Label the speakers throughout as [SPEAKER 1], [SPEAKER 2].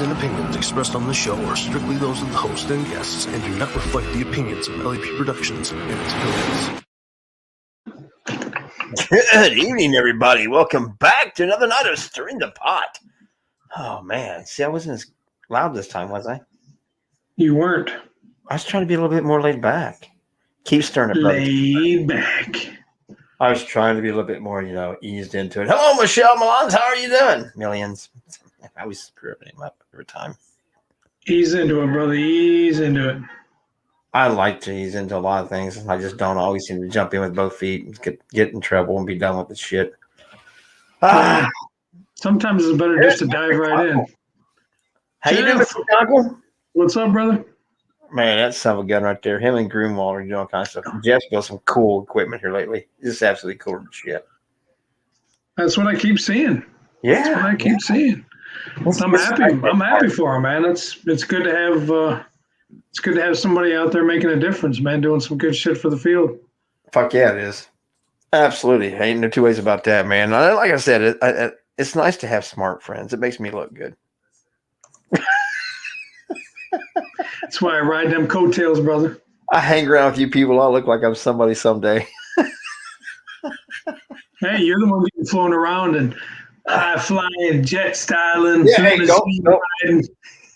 [SPEAKER 1] and opinions expressed on the show are strictly those of the host and guests and do not reflect the opinions of LAP Productions and its affiliates.
[SPEAKER 2] Good evening, everybody. Welcome back to another night of Stirring the Pot. Oh, man. See, I wasn't as loud this time, was I?
[SPEAKER 3] You weren't.
[SPEAKER 2] I was trying to be a little bit more laid back. Keep stirring it, brother.
[SPEAKER 3] Laid back.
[SPEAKER 2] I was trying to be a little bit more, eased into it. Hello, Michelle Milans. How are you doing? Millions. I always screw everything up every time.
[SPEAKER 3] Ease into it, brother. Ease into it.
[SPEAKER 2] I like to ease into a lot of things. I just don't always seem to jump in with both feet and get in trouble and be done with the shit.
[SPEAKER 3] Sometimes it's better just to dive right in.
[SPEAKER 2] How you doing, Mr. Uncle?
[SPEAKER 3] What's up, brother?
[SPEAKER 2] Man, that's son of a gun right there. Him and Greenwald are doing all kinds of stuff. Jeff's built some cool equipment here lately. Just absolutely cool shit.
[SPEAKER 3] That's what I keep seeing.
[SPEAKER 2] Yeah,
[SPEAKER 3] that's what I keep seeing. I'm happy. I'm happy for him, man. It's good to have. It's good to have somebody out there making a difference, man. Doing some good shit for the field.
[SPEAKER 2] Fuck yeah, it is. Absolutely, ain't no two ways about that, man. Like I said, it's nice to have smart friends. It makes me look good.
[SPEAKER 3] That's why I ride them coattails, brother.
[SPEAKER 2] I hang around with you people. I'll look like I'm somebody someday.
[SPEAKER 3] Hey, you're the one getting flown around and flying, jet styling.
[SPEAKER 2] Yeah, hey,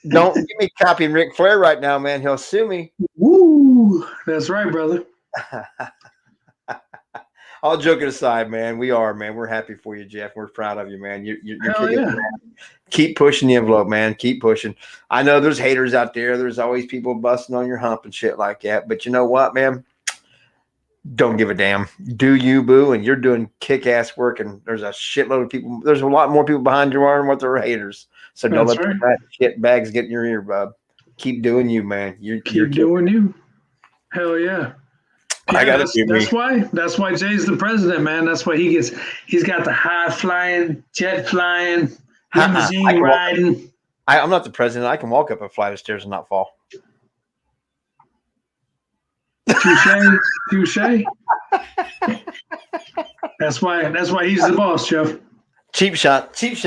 [SPEAKER 2] don't give me copying Ric Flair right now, man. He'll sue me.
[SPEAKER 3] Woo! That's right, brother.
[SPEAKER 2] All joking aside, man, we're happy for you, Jeff. We're proud of you, man. You're
[SPEAKER 3] Hell yeah.
[SPEAKER 2] Keep pushing the envelope, man. Keep pushing. I know there's haters out there. There's always people busting on your hump and shit like that. But you know what, man? Don't give a damn. Do you, boo? And you're doing kick-ass work. And there's a shitload of people. There's a lot more people behind you are than what they're haters. So don't let that shit bags get in your ear, bub. Keep doing you, man. You're
[SPEAKER 3] doing you. Hell yeah.
[SPEAKER 2] I got to
[SPEAKER 3] That's why Jay's the president, man. That's why he's got the high flying, jet flying, limousine riding.
[SPEAKER 2] I'm not the president. I can walk up a flight of stairs and not fall.
[SPEAKER 3] Touche. That's why he's the boss, Jeff.
[SPEAKER 2] Cheap shot. Hey,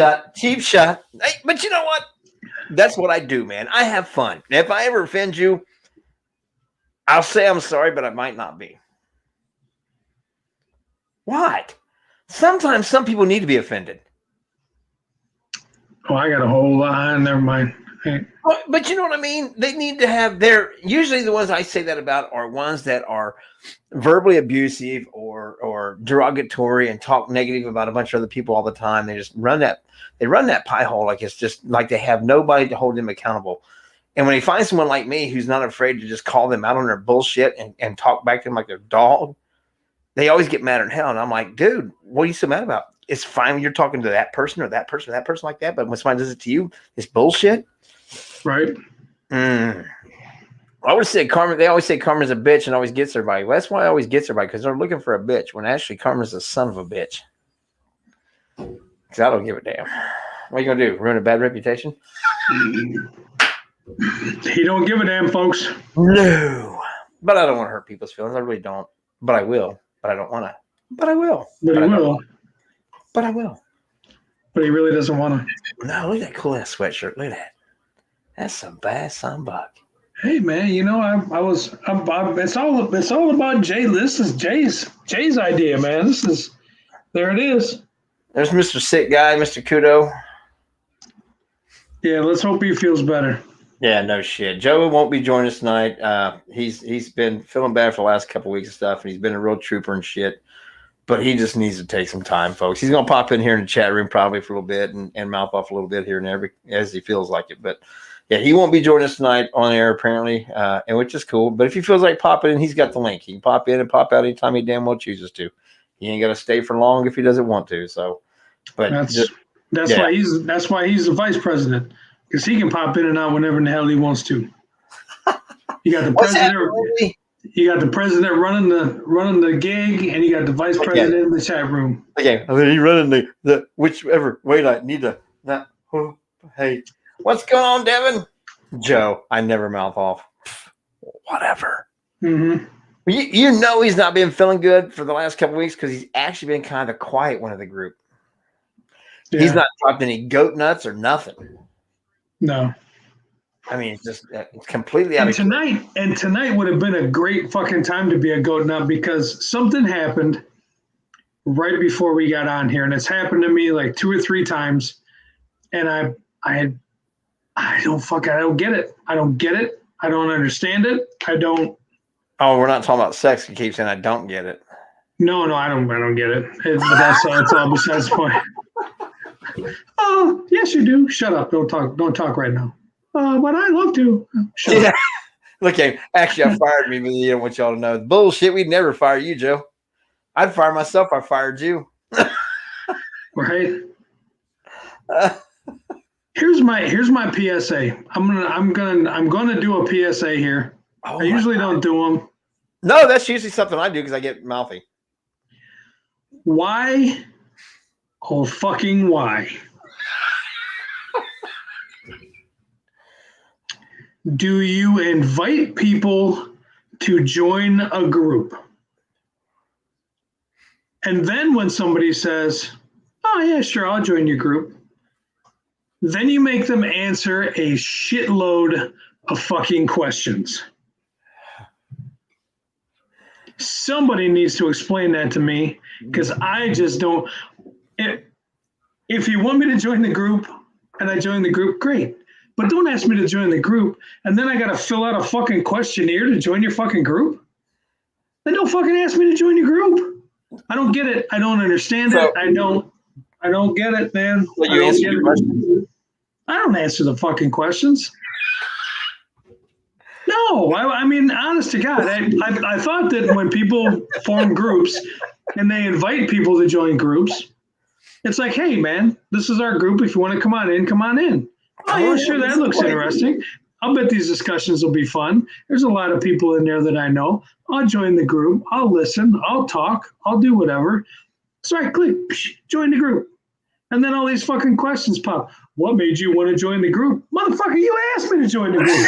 [SPEAKER 2] but you know what? That's what I do, man. I have fun. If I ever offend you, I'll say I'm sorry, but I might not be. What? Sometimes some people need to be offended.
[SPEAKER 3] Oh, I got a whole lot. Never mind. Hey.
[SPEAKER 2] But you know what I mean? They need to have usually the ones I say that about are ones that are verbally abusive or derogatory and talk negative about a bunch of other people all the time. They just run that pie hole like it's just like they have nobody to hold them accountable. And when they find someone like me who's not afraid to just call them out on their bullshit and talk back to them like their dog, they always get mad in hell. And I'm like, dude, what are you so mad about? It's fine when you're talking to that person or that person like that, but when somebody does it to you, it's bullshit.
[SPEAKER 3] Right.
[SPEAKER 2] I always say they always say karma's a bitch and always gets everybody. Well, that's why it always gets everybody, because they're looking for a bitch when actually karma's a son of a bitch. Because I don't give a damn. What are you going to do? Ruin a bad reputation?
[SPEAKER 3] He don't give a damn, folks.
[SPEAKER 2] No. But I don't want to hurt people's feelings. I really don't. But I will. But I don't want to. But I will.
[SPEAKER 3] But he will.
[SPEAKER 2] But I will.
[SPEAKER 3] But he really doesn't want to.
[SPEAKER 2] No, look at that cool ass sweatshirt. Look at that. That's some bad sunbuck.
[SPEAKER 3] Hey man, it's all about Jay. This is Jay's idea, man. There it is.
[SPEAKER 2] There's Mr. Sick Guy, Mr. Kudo.
[SPEAKER 3] Yeah, let's hope he feels better.
[SPEAKER 2] Yeah, no shit. Joe won't be joining us tonight. He's been feeling bad for the last couple of weeks and stuff, and he's been a real trooper and shit. But he just needs to take some time, folks. He's gonna pop in here in the chat room probably for a little bit and mouth off a little bit here and there as he feels like it. But yeah, he won't be joining us tonight on air apparently, and which is cool. But if he feels like popping in, he's got the link. He can pop in and pop out anytime he damn well chooses to. He ain't got to stay for long if he doesn't want to. So, but
[SPEAKER 3] that's why he's the vice president, because he can pop in and out whenever in the hell he wants to. You got the president. You got the president running the gig, and you got the vice president in the chat room.
[SPEAKER 2] Okay, he running the whichever. Wait, I need to. Hey. What's going on, Devin? Joe, I never mouth off. Whatever.
[SPEAKER 3] Mm-hmm.
[SPEAKER 2] You know he's not been feeling good for the last couple of weeks because he's actually been kind of the quiet one of the group. Yeah. He's not dropped any goat nuts or nothing.
[SPEAKER 3] No.
[SPEAKER 2] I mean, it's just it's completely out of
[SPEAKER 3] Tonight would have been a great fucking time to be a goat nut because something happened right before we got on here, and it's happened to me like 2 or 3 times, and I don't get it. I don't get it. I don't understand it. I don't.
[SPEAKER 2] Oh, we're not talking about sex. You keep saying I don't get it.
[SPEAKER 3] No, I don't get it. But that's all besides the point. Oh, yes, you do. Shut up. Don't talk right now. But I love to. Shut up.
[SPEAKER 2] Look at him. Actually, I fired me, but you don't want y'all to know. Bullshit. We'd never fire you, Joe. I'd fire myself. I fired you.
[SPEAKER 3] Right. Here's my PSA. I'm gonna do a PSA here. I usually don't do them.
[SPEAKER 2] No, that's usually something I do because I get mouthy.
[SPEAKER 3] Why? Oh, fucking why? Do you invite people to join a group? And then when somebody says, oh, yeah, sure, I'll join your group, then you make them answer a shitload of fucking questions. Somebody needs to explain that to me because I just don't. If you want me to join the group and I join the group, great. But don't ask me to join the group and then I got to fill out a fucking questionnaire to join your fucking group. Then don't fucking ask me to join your group. I don't get it. I don't understand it. I don't get it, man.
[SPEAKER 2] Well, you answer your questions.
[SPEAKER 3] I don't answer the fucking questions. No, I mean, honest to God, I thought that when people form groups and they invite people to join groups, it's like, hey, man, this is our group. If you want to come on in, come on in. Oh, yeah, sure, that looks interesting. I'll bet these discussions will be fun. There's a lot of people in there that I know. I'll join the group. I'll listen. I'll talk. I'll do whatever. So I click, join the group. And then all these fucking questions pop. What made you want to join the group? Motherfucker, you asked me to join the group.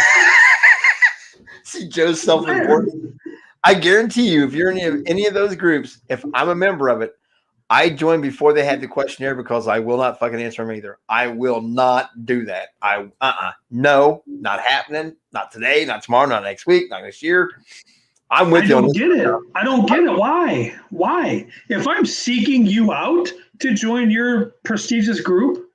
[SPEAKER 2] See, Joe's self-important. I guarantee you, if you're in any of those groups, if I'm a member of it, I join before they had the questionnaire because I will not fucking answer them either. I will not do that. No, not happening. Not today, not tomorrow, not next week, not next year. I'm with you. I don't get it.
[SPEAKER 3] I don't get it. Why? Why? If I'm seeking you out to join your prestigious group,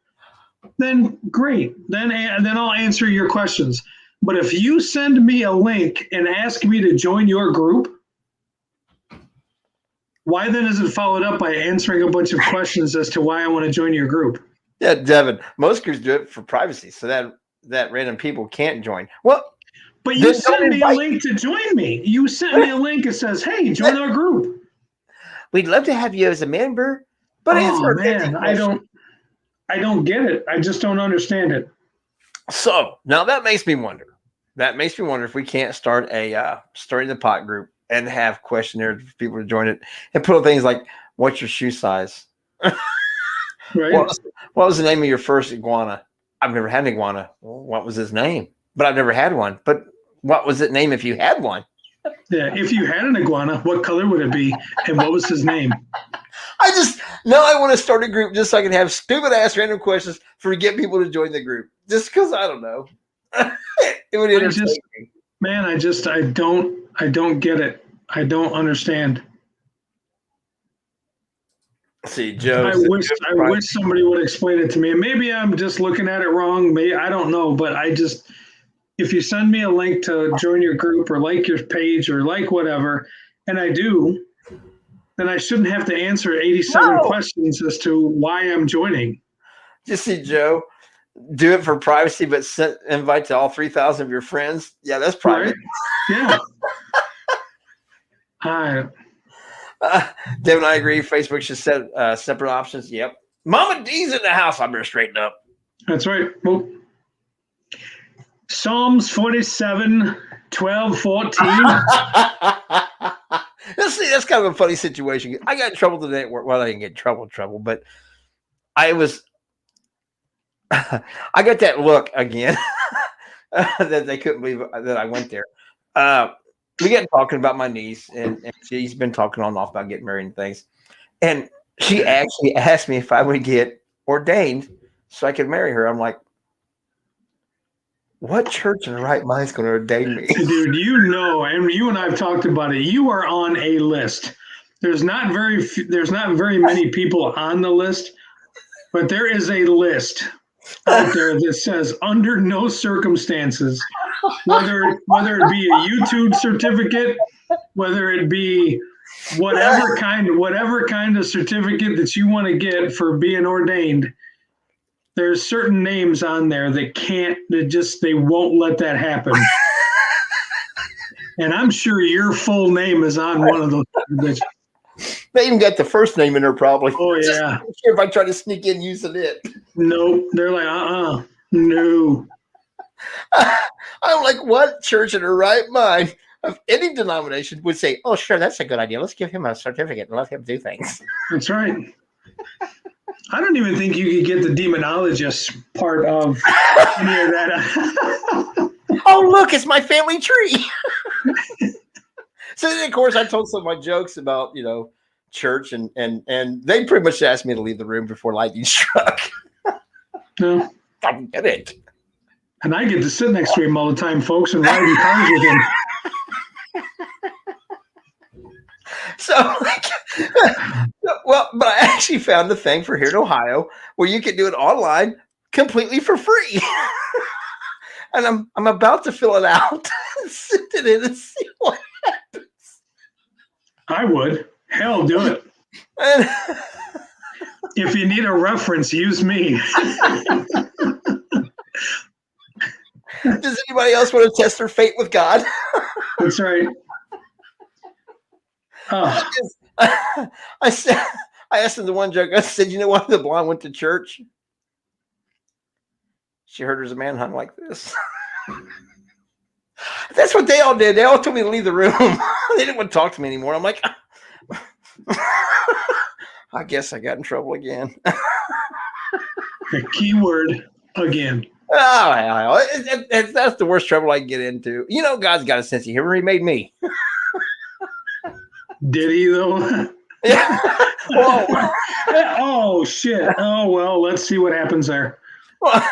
[SPEAKER 3] then great. Then I'll answer your questions. But if you send me a link and ask me to join your group, why then is it followed up by answering a bunch of questions as to why I want to join your group?
[SPEAKER 2] Yeah, Devin, most groups do it for privacy so that random people can't join. Well,
[SPEAKER 3] but you sent me a link to join me. You sent me a link that says, hey, join our group.
[SPEAKER 2] We'd love to have you as a member, but
[SPEAKER 3] I don't get it. I just don't understand it.
[SPEAKER 2] So now that makes me wonder. If we can't start a Stirring the Pot group and have questionnaires for people to join it and put things like, what's your shoe size?
[SPEAKER 3] Right.
[SPEAKER 2] What was the name of your first iguana? I've never had an iguana. Well, what was his name? But I've never had one. But what was its name if you had one?
[SPEAKER 3] Yeah, if you had an iguana, what color would it be? And what was his name?
[SPEAKER 2] I want to start a group just so I can have stupid ass random questions for to get people to join the group. Just because I don't know. It would entertain me.
[SPEAKER 3] Man, I don't get it. I don't understand.
[SPEAKER 2] See, Joe.
[SPEAKER 3] I wish somebody would explain it to me. And maybe I'm just looking at it wrong. Maybe I don't know, but if you send me a link to join your group or like your page or like whatever, and I do, then I shouldn't have to answer 87 questions as to why I'm joining.
[SPEAKER 2] Just see, Joe, do it for privacy, but invite to all 3,000 of your friends. Yeah, that's private.
[SPEAKER 3] Right? Yeah.
[SPEAKER 2] Devin, I agree. Facebook should set separate options. Yep. Mama D's in the house. I better straighten up.
[SPEAKER 3] That's right. Well, Psalms 47, 12, 14.
[SPEAKER 2] See, that's kind of a funny situation. I got in trouble today at work. Well, I didn't get in trouble, but I got that look again that they couldn't believe that I went there. We got talking about my niece, and she's been talking on and off about getting married and things. And she actually asked me if I would get ordained so I could marry her. I'm like, what church in the right mind is going to ordain me?
[SPEAKER 3] Dude, you know, and you and I have talked about it. You are on a list. There's not very many people on the list, but there is a list out there that says under no circumstances, whether it be a YouTube certificate, whether it be whatever kind of certificate that you want to get for being ordained, there's certain names on there that they won't let that happen. And I'm sure your full name is on one of those.
[SPEAKER 2] They even got the first name in there, probably.
[SPEAKER 3] Oh, yeah.
[SPEAKER 2] I'm sure if I try to sneak in using it.
[SPEAKER 3] Nope. They're like, no.
[SPEAKER 2] I'm like, what church in her right mind of any denomination would say, oh, sure, that's a good idea. Let's give him a certificate and let him do things.
[SPEAKER 3] That's right. I don't even think you could get the demonologist part of any of that.
[SPEAKER 2] Oh, look, it's my family tree. So then, of course, I told some of my jokes about, church, and they pretty much asked me to leave the room before lightning struck.
[SPEAKER 3] No.
[SPEAKER 2] I get it.
[SPEAKER 3] And I get to sit next to him all the time, folks, and ride in cars with him.
[SPEAKER 2] But I actually found the thing for here in Ohio where you can do it online completely for free. And I'm about to fill it out and send it in and see what happens.
[SPEAKER 3] I would. Hell, do it.
[SPEAKER 2] And
[SPEAKER 3] if you need a reference, use me.
[SPEAKER 2] does anybody else want to test their fate with God?
[SPEAKER 3] That's right.
[SPEAKER 2] I asked him the one joke. I said, you know why the blonde went to church? She heard there's a manhunt like this. That's what they all did. They all told me to leave the room. They didn't want to talk to me anymore. I'm like, I guess I got in trouble again.
[SPEAKER 3] The key word again.
[SPEAKER 2] Oh, that's the worst trouble I can get into. God's got a sense of humor. He made me.
[SPEAKER 3] Did he, though?
[SPEAKER 2] Yeah. Whoa.
[SPEAKER 3] Oh, shit. Oh, well, let's see what happens there.
[SPEAKER 2] Well,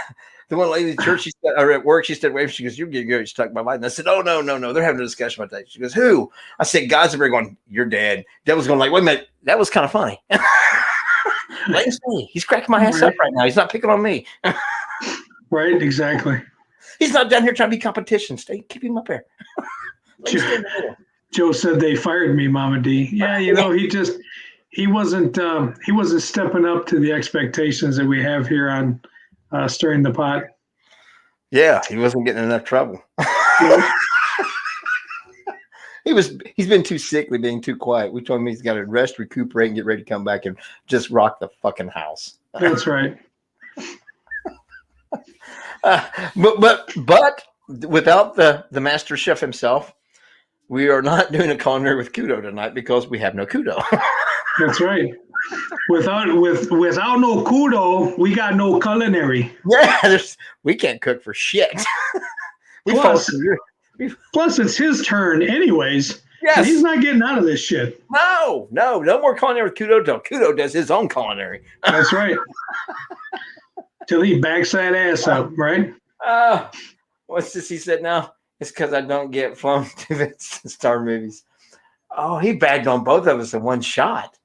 [SPEAKER 2] the one lady at church, or at work, she said, wait, she goes, you're getting good. She talked about light. And I said, oh, no. They're having a discussion about that. She goes, who? I said, God's over going, you're dead. Devil's going like, wait a minute. That was kind of funny. Blame's me. He's cracking my ass up right now. He's not picking on me.
[SPEAKER 3] Right, exactly.
[SPEAKER 2] He's not down here trying to be competition. Keep him up there.
[SPEAKER 3] Joe said they fired me, Mama D. Yeah, he wasn't stepping up to the expectations that we have here on Stirring the Pot.
[SPEAKER 2] Yeah, he wasn't getting enough trouble. Nope. He's been too sickly, being too quiet. We told him he's got to rest, recuperate, and get ready to come back and just rock the fucking house.
[SPEAKER 3] That's right.
[SPEAKER 2] But without the master chef himself, we are not doing a culinary with Kudo tonight because we have no Kudo.
[SPEAKER 3] That's right. Without no Kudo, we got no culinary.
[SPEAKER 2] Yeah, we can't cook for shit.
[SPEAKER 3] Plus, it's his turn anyways. Yes. He's not getting out of this shit.
[SPEAKER 2] No more culinary with Kudo till Kudo does his own culinary.
[SPEAKER 3] That's right. Till he backs that ass up, right?
[SPEAKER 2] What's this he said now? It's because I don't get flown to star movies. Oh, he bagged on both of us in one shot.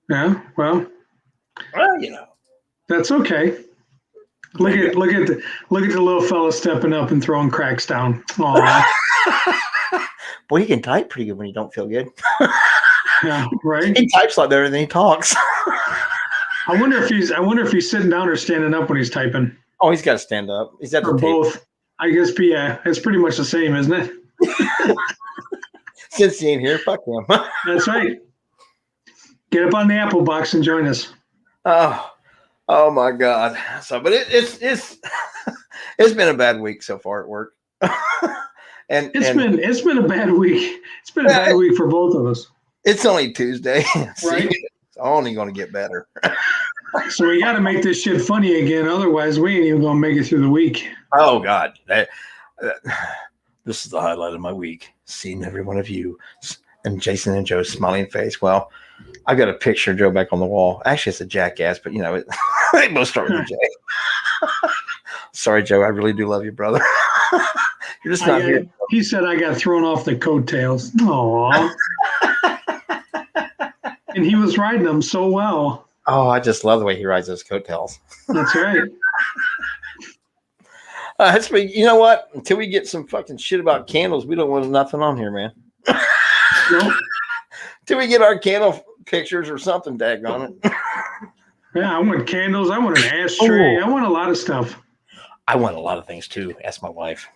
[SPEAKER 3] Yeah, well, that's okay. Look at the little fella stepping up and throwing cracks down. Aw.
[SPEAKER 2] Boy, he can type pretty good when he don't feel good.
[SPEAKER 3] Yeah, right.
[SPEAKER 2] He types a lot better than he talks.
[SPEAKER 3] I wonder if he's sitting down or standing up when he's typing.
[SPEAKER 2] Oh, he's got to stand up. He's at the table.
[SPEAKER 3] Both. I guess, yeah, it's pretty much the same, isn't it?
[SPEAKER 2] Since he ain't here, fuck him.
[SPEAKER 3] That's right. Get up on the Apple box and join us.
[SPEAKER 2] Oh my God. So, but it's been a bad week so far at work. and
[SPEAKER 3] it's been a bad week. It's been a bad week for both of us.
[SPEAKER 2] It's only Tuesday.
[SPEAKER 3] Right.
[SPEAKER 2] It's only going to get better.
[SPEAKER 3] So we got to make this shit funny again. Otherwise, we ain't even going to make it through the week.
[SPEAKER 2] Oh, God. This is the highlight of my week. Seeing every one of you and Jason and Joe's smiling face. Well, I've got a picture of Joe back on the wall. Actually, it's a jackass, but they both start with a J. Sorry, Joe. I really do love you, brother. You're just not here.
[SPEAKER 3] He said I got thrown off the coattails. Aww. And he was riding them so well.
[SPEAKER 2] Oh, I just love the way he rides those coattails.
[SPEAKER 3] That's right.
[SPEAKER 2] You know what? Until we get some fucking shit about candles, we don't want nothing on here, man.
[SPEAKER 3] Nope.
[SPEAKER 2] Till we get our candle pictures or something, daggone it.
[SPEAKER 3] Yeah, I want candles. I want an ashtray.
[SPEAKER 2] Oh.
[SPEAKER 3] I want a lot of stuff.
[SPEAKER 2] I want a lot of things too. Ask my wife.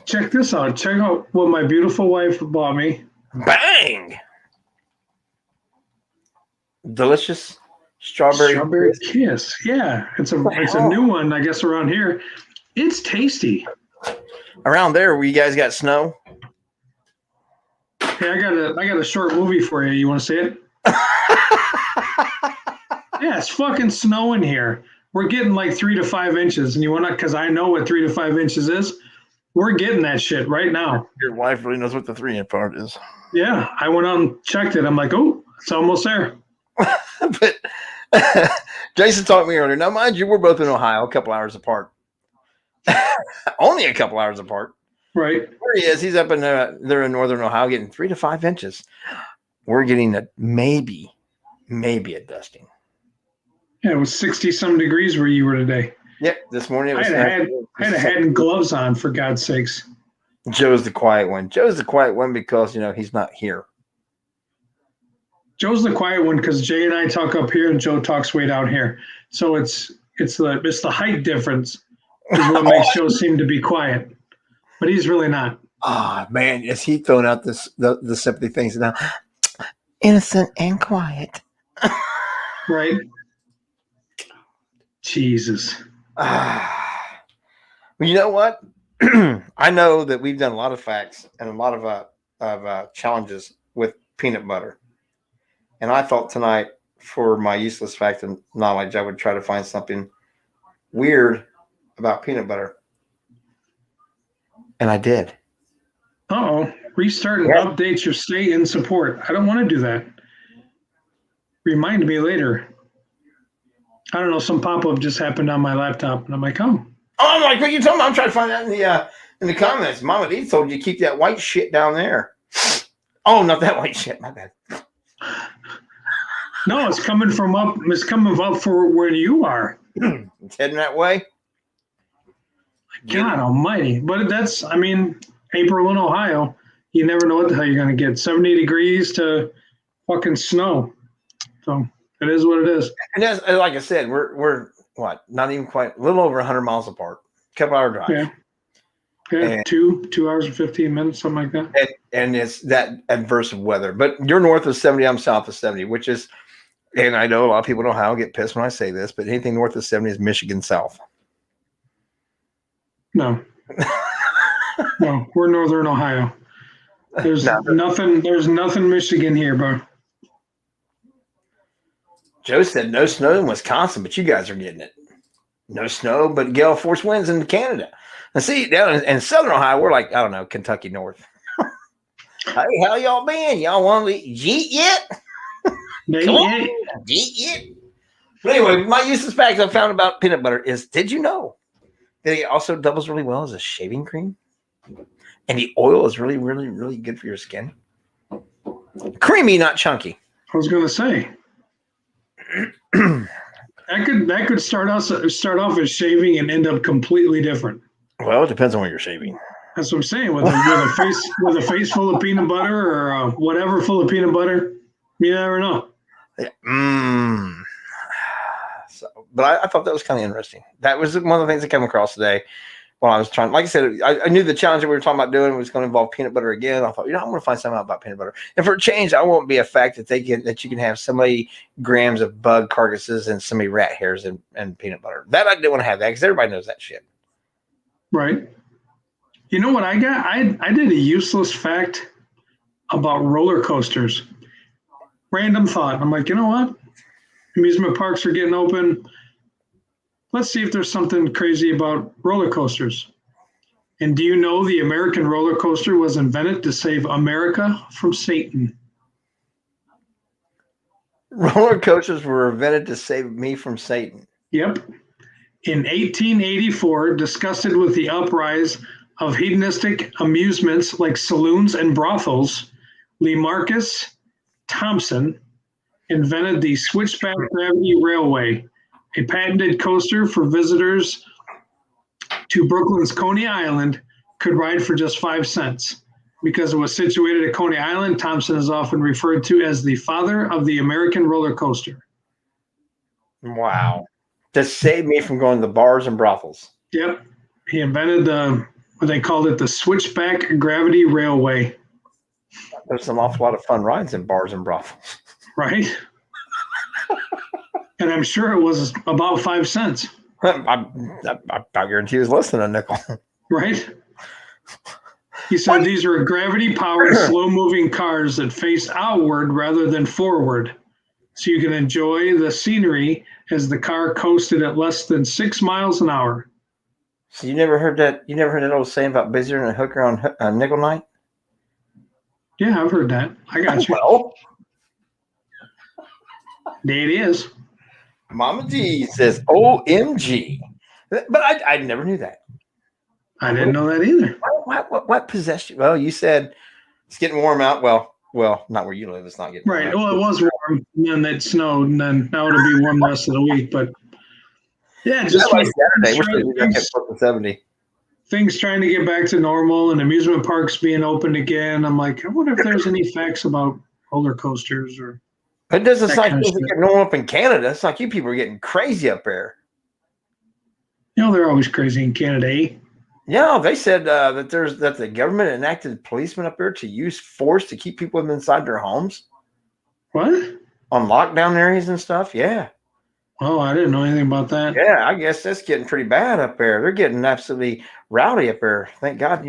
[SPEAKER 3] Check this out. Check out what my beautiful wife bought me.
[SPEAKER 2] Bang! Delicious strawberry
[SPEAKER 3] kiss. Yeah, it's a new one, I guess, around here. It's tasty.
[SPEAKER 2] Around there, where you guys got snow?
[SPEAKER 3] Hey, I got a short movie for you. You want to see it? Yeah, it's fucking snowing here. We're getting like 3 to 5 inches, and you want to? Because I know what 3 to 5 inches is. We're getting that shit right now.
[SPEAKER 2] Your wife really knows what the 3-inch part is.
[SPEAKER 3] Yeah, I went out and checked it. I'm like, oh, it's almost there.
[SPEAKER 2] But Jason talked to me earlier. Now, mind you, we're both in Ohio, a couple hours apart. Only a couple hours apart.
[SPEAKER 3] Right.
[SPEAKER 2] Where he is, he's up in there in northern Ohio getting 3 to 5 inches. We're getting maybe a dusting.
[SPEAKER 3] Yeah, it was 60-some degrees where you were today.
[SPEAKER 2] Yep, this morning it was.
[SPEAKER 3] I had a hat and gloves on, for God's sakes.
[SPEAKER 2] Joe's the quiet one. Joe's the quiet one because, he's not here.
[SPEAKER 3] Joe's the quiet one because Jay and I talk up here and Joe talks way down here. So it's the height difference is what makes Joe seem to be quiet. But he's really not.
[SPEAKER 2] Oh, man, is he throwing out the sympathy things now? Innocent and quiet.
[SPEAKER 3] Right? Jesus.
[SPEAKER 2] Well, you know what? I know that we've done a lot of facts and a lot of challenges with peanut butter. And I thought tonight, for my useless fact and knowledge, I would try to find something weird about peanut butter. And I did.
[SPEAKER 3] Uh-oh. Restart and update your state and support. I don't want to do that. Remind me later. I don't know. Some pop-up just happened on my laptop. And I'm like, oh.
[SPEAKER 2] Oh, I'm like, what are you talking about? I'm trying to find that in the comments. Mama D told you to keep that white shit down there. Oh, not that white shit. My bad.
[SPEAKER 3] No, it's coming from up. It's coming up for where you are.
[SPEAKER 2] It's heading that way.
[SPEAKER 3] God almighty. But that's, April in Ohio. You never know what the hell you're going to get. 70 degrees to fucking snow. So it is what it is.
[SPEAKER 2] And that's, like I said, we're what? Not even quite, a little over 100 miles apart. Couple hour drive.
[SPEAKER 3] Yeah. And 2 hours and 15 minutes, something like that.
[SPEAKER 2] And it's that adverse of weather. But you're north of 70, I'm south of 70, which is, and I know a lot of people in Ohio get pissed when I say this, but anything north of 70 is Michigan south.
[SPEAKER 3] No. No, we're northern Ohio. There's nothing Michigan here, bro.
[SPEAKER 2] Joe said no snow in Wisconsin, but you guys are getting it. No snow, but gale force winds in Canada. And see, down in southern Ohio, we're like, I don't know, Kentucky North. Hey, how y'all been? Y'all want to yeet yet? Yeet yet? But anyway, my useless fact I found about peanut butter is, did you know that it also doubles really well as a shaving cream? And the oil is really, really, really good for your skin. Creamy, not chunky.
[SPEAKER 3] I was going to say. That could start off as shaving and end up completely different.
[SPEAKER 2] Well, it depends on what you're shaving.
[SPEAKER 3] That's what I'm saying. With a face full of peanut butter or whatever full of peanut butter, you never know.
[SPEAKER 2] Yeah. So, but I thought that was kind of interesting. That was one of the things that came across today while I was trying. Like I said, I knew the challenge that we were talking about doing was going to involve peanut butter again. I thought, I'm going to find something out about peanut butter. And for a change, I won't be a fact that you can have so many grams of bug carcasses and so many rat hairs and peanut butter. That I didn't want to have that because everybody knows that shit.
[SPEAKER 3] Right. You know what I got? I did a useless fact about roller coasters. Random thought. I'm like, you know what? Amusement parks are getting open. Let's see if there's something crazy about roller coasters. And do you know the American roller coaster was invented to save America from Satan?
[SPEAKER 2] Roller coasters were invented to save me from Satan.
[SPEAKER 3] Yep. In 1884, disgusted with the uprise of hedonistic amusements like saloons and brothels, Lemarcus Thompson invented the Switchback Gravity Railway, a patented coaster for visitors to Brooklyn's Coney Island could ride for just 5 cents. Because it was situated at Coney Island, Thompson is often referred to as the father of the American roller coaster.
[SPEAKER 2] Wow. To save me from going to the bars and brothels.
[SPEAKER 3] Yep. He invented what they called it, the Switchback Gravity Railway.
[SPEAKER 2] There's an awful lot of fun rides in bars and brothels.
[SPEAKER 3] Right? And I'm sure it was about 5 cents.
[SPEAKER 2] I guarantee he was less than a nickel.
[SPEAKER 3] Right? He said these are gravity-powered, slow-moving cars that face outward rather than forward. So you can enjoy the scenery as the car coasted at less than 6 miles an hour.
[SPEAKER 2] So you never heard that? You never heard that old saying about busier than a hooker on nickel night?
[SPEAKER 3] Yeah, I've heard that. I got you.
[SPEAKER 2] Well,
[SPEAKER 3] There it is.
[SPEAKER 2] Mama D says, OMG. But I never knew that.
[SPEAKER 3] I didn't know that either.
[SPEAKER 2] What possessed you? Well, you said it's getting warm out. Well, not where you live. It's not getting warm
[SPEAKER 3] Right.
[SPEAKER 2] out.
[SPEAKER 3] Well, it was warm, and then it snowed, and then now it'll be warm the rest of the week. But yeah, just
[SPEAKER 2] like Saturday. We're supposed to get close to 70.
[SPEAKER 3] Things trying to get back to normal and amusement parks being opened again. I'm like, I wonder if there's any facts about roller coasters or.
[SPEAKER 2] It doesn't like it's getting normal up in Canada. It's like you people are getting crazy up there.
[SPEAKER 3] You know, they're always crazy in Canada, eh?
[SPEAKER 2] Yeah, they said that the government enacted policemen up there to use force to keep people inside their homes.
[SPEAKER 3] What?
[SPEAKER 2] On lockdown areas and stuff. Yeah.
[SPEAKER 3] Oh, I didn't know anything about that.
[SPEAKER 2] Yeah, I guess that's getting pretty bad up there. They're getting absolutely rowdy up there. Thank God,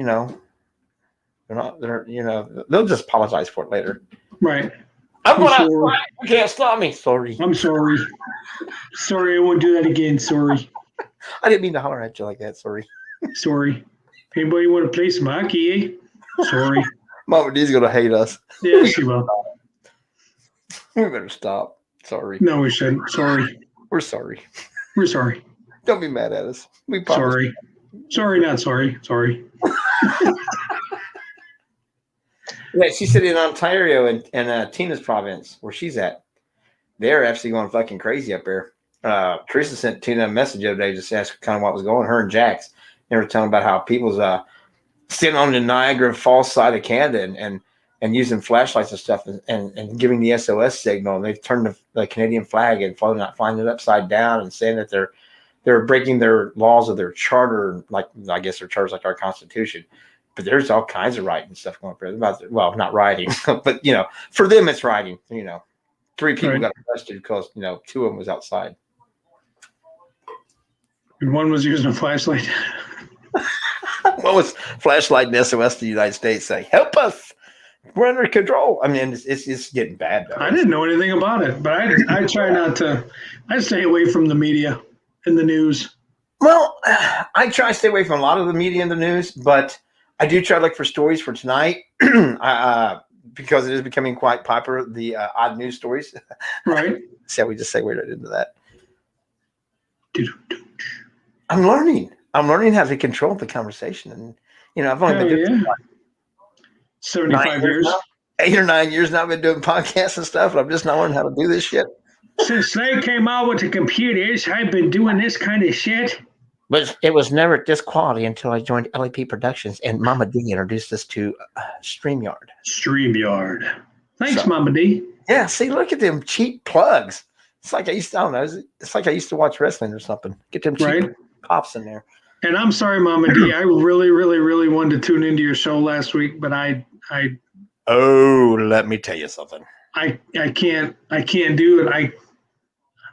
[SPEAKER 2] they'll just apologize for it later.
[SPEAKER 3] Right.
[SPEAKER 2] I'm going outside. You can't stop me. Sorry.
[SPEAKER 3] I'm sorry. Sorry, I won't do that again. Sorry.
[SPEAKER 2] I didn't mean to holler at you like that. Sorry.
[SPEAKER 3] Sorry. Anybody want to play some hockey, eh? Sorry.
[SPEAKER 2] Mama D's going to hate us.
[SPEAKER 3] Yeah, she will.
[SPEAKER 2] We better stop. Sorry.
[SPEAKER 3] No, we shouldn't. Sorry.
[SPEAKER 2] We're sorry.
[SPEAKER 3] We're sorry.
[SPEAKER 2] Don't be mad at us. We promise.
[SPEAKER 3] Sorry. Sorry, not sorry. Sorry.
[SPEAKER 2] Yeah, she said in Ontario and Tina's province, where she's at, they're actually going fucking crazy up there. Teresa sent Tina a message the other day just asking kind of what was going on. Her and Jax, they were telling about how people's sitting on the Niagara Falls side of Canada and using flashlights and stuff and giving the SOS signal. And they've turned the Canadian flag and flying it upside down and saying that they're breaking their laws of their charter, like I guess their charter's like our Constitution. But there's all kinds of writing stuff going up there. Well, not writing, but for them it's writing. 3 people got arrested because 2 of them was outside.
[SPEAKER 3] And one was using a flashlight.
[SPEAKER 2] What was flashlight and SOS to the United States say? Help us! We're under control. I mean, it's getting bad though.
[SPEAKER 3] I didn't know anything about it, but I try not to. I stay away from the media and the news.
[SPEAKER 2] Well, I try to stay away from a lot of the media and the news, but I do try to look for stories for tonight because it is becoming quite popular, the odd news stories.
[SPEAKER 3] Right.
[SPEAKER 2] See how we just segued right into that. I'm learning how to control the conversation. And, I've only been doing
[SPEAKER 3] 75 years.
[SPEAKER 2] 8 or 9 years now I've been doing podcasts and stuff, and I'm just not learning how to do this shit.
[SPEAKER 3] Since they came out with the computers, I've been doing this kind of shit.
[SPEAKER 2] But it was never at this quality until I joined LAP Productions, and Mama D introduced us to StreamYard.
[SPEAKER 3] StreamYard. Thanks, Mama D.
[SPEAKER 2] Yeah, see, look at them cheap plugs. It's like I used to watch wrestling or something. Get them cheap pops in there.
[SPEAKER 3] And I'm sorry, Mama D. I really, really, really wanted to tune into your show last week, but
[SPEAKER 2] let me tell you something.
[SPEAKER 3] I can't do it.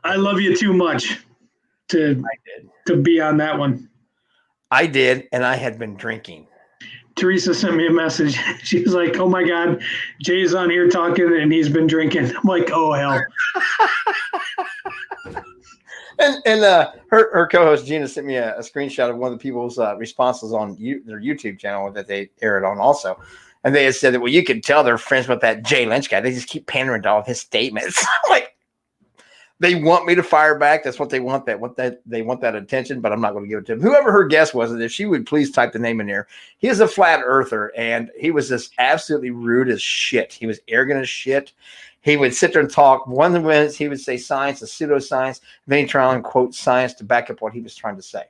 [SPEAKER 3] I love you too much to be on that one.
[SPEAKER 2] I did, and I had been drinking.
[SPEAKER 3] Teresa sent me a message. She was like, "Oh my God, Jay's on here talking, and he's been drinking." I'm like, "Oh hell."
[SPEAKER 2] And her co-host Gina sent me a screenshot of one of the people's responses on their YouTube channel that they aired on also. And they had said that, well, you can tell they're friends with that Jay Lynch guy. They just keep pandering to all of his statements. I'm like, They want me to fire back. That's what they want. They want that attention, but I'm not going to give it to them. Whoever her guest was, if she would please type the name in there. He is a flat earther, and he was just absolutely rude as shit. He was arrogant as shit. He would sit there and talk. One of the minutes he would say science, a pseudoscience, then he'd try and quote science to back up what he was trying to say.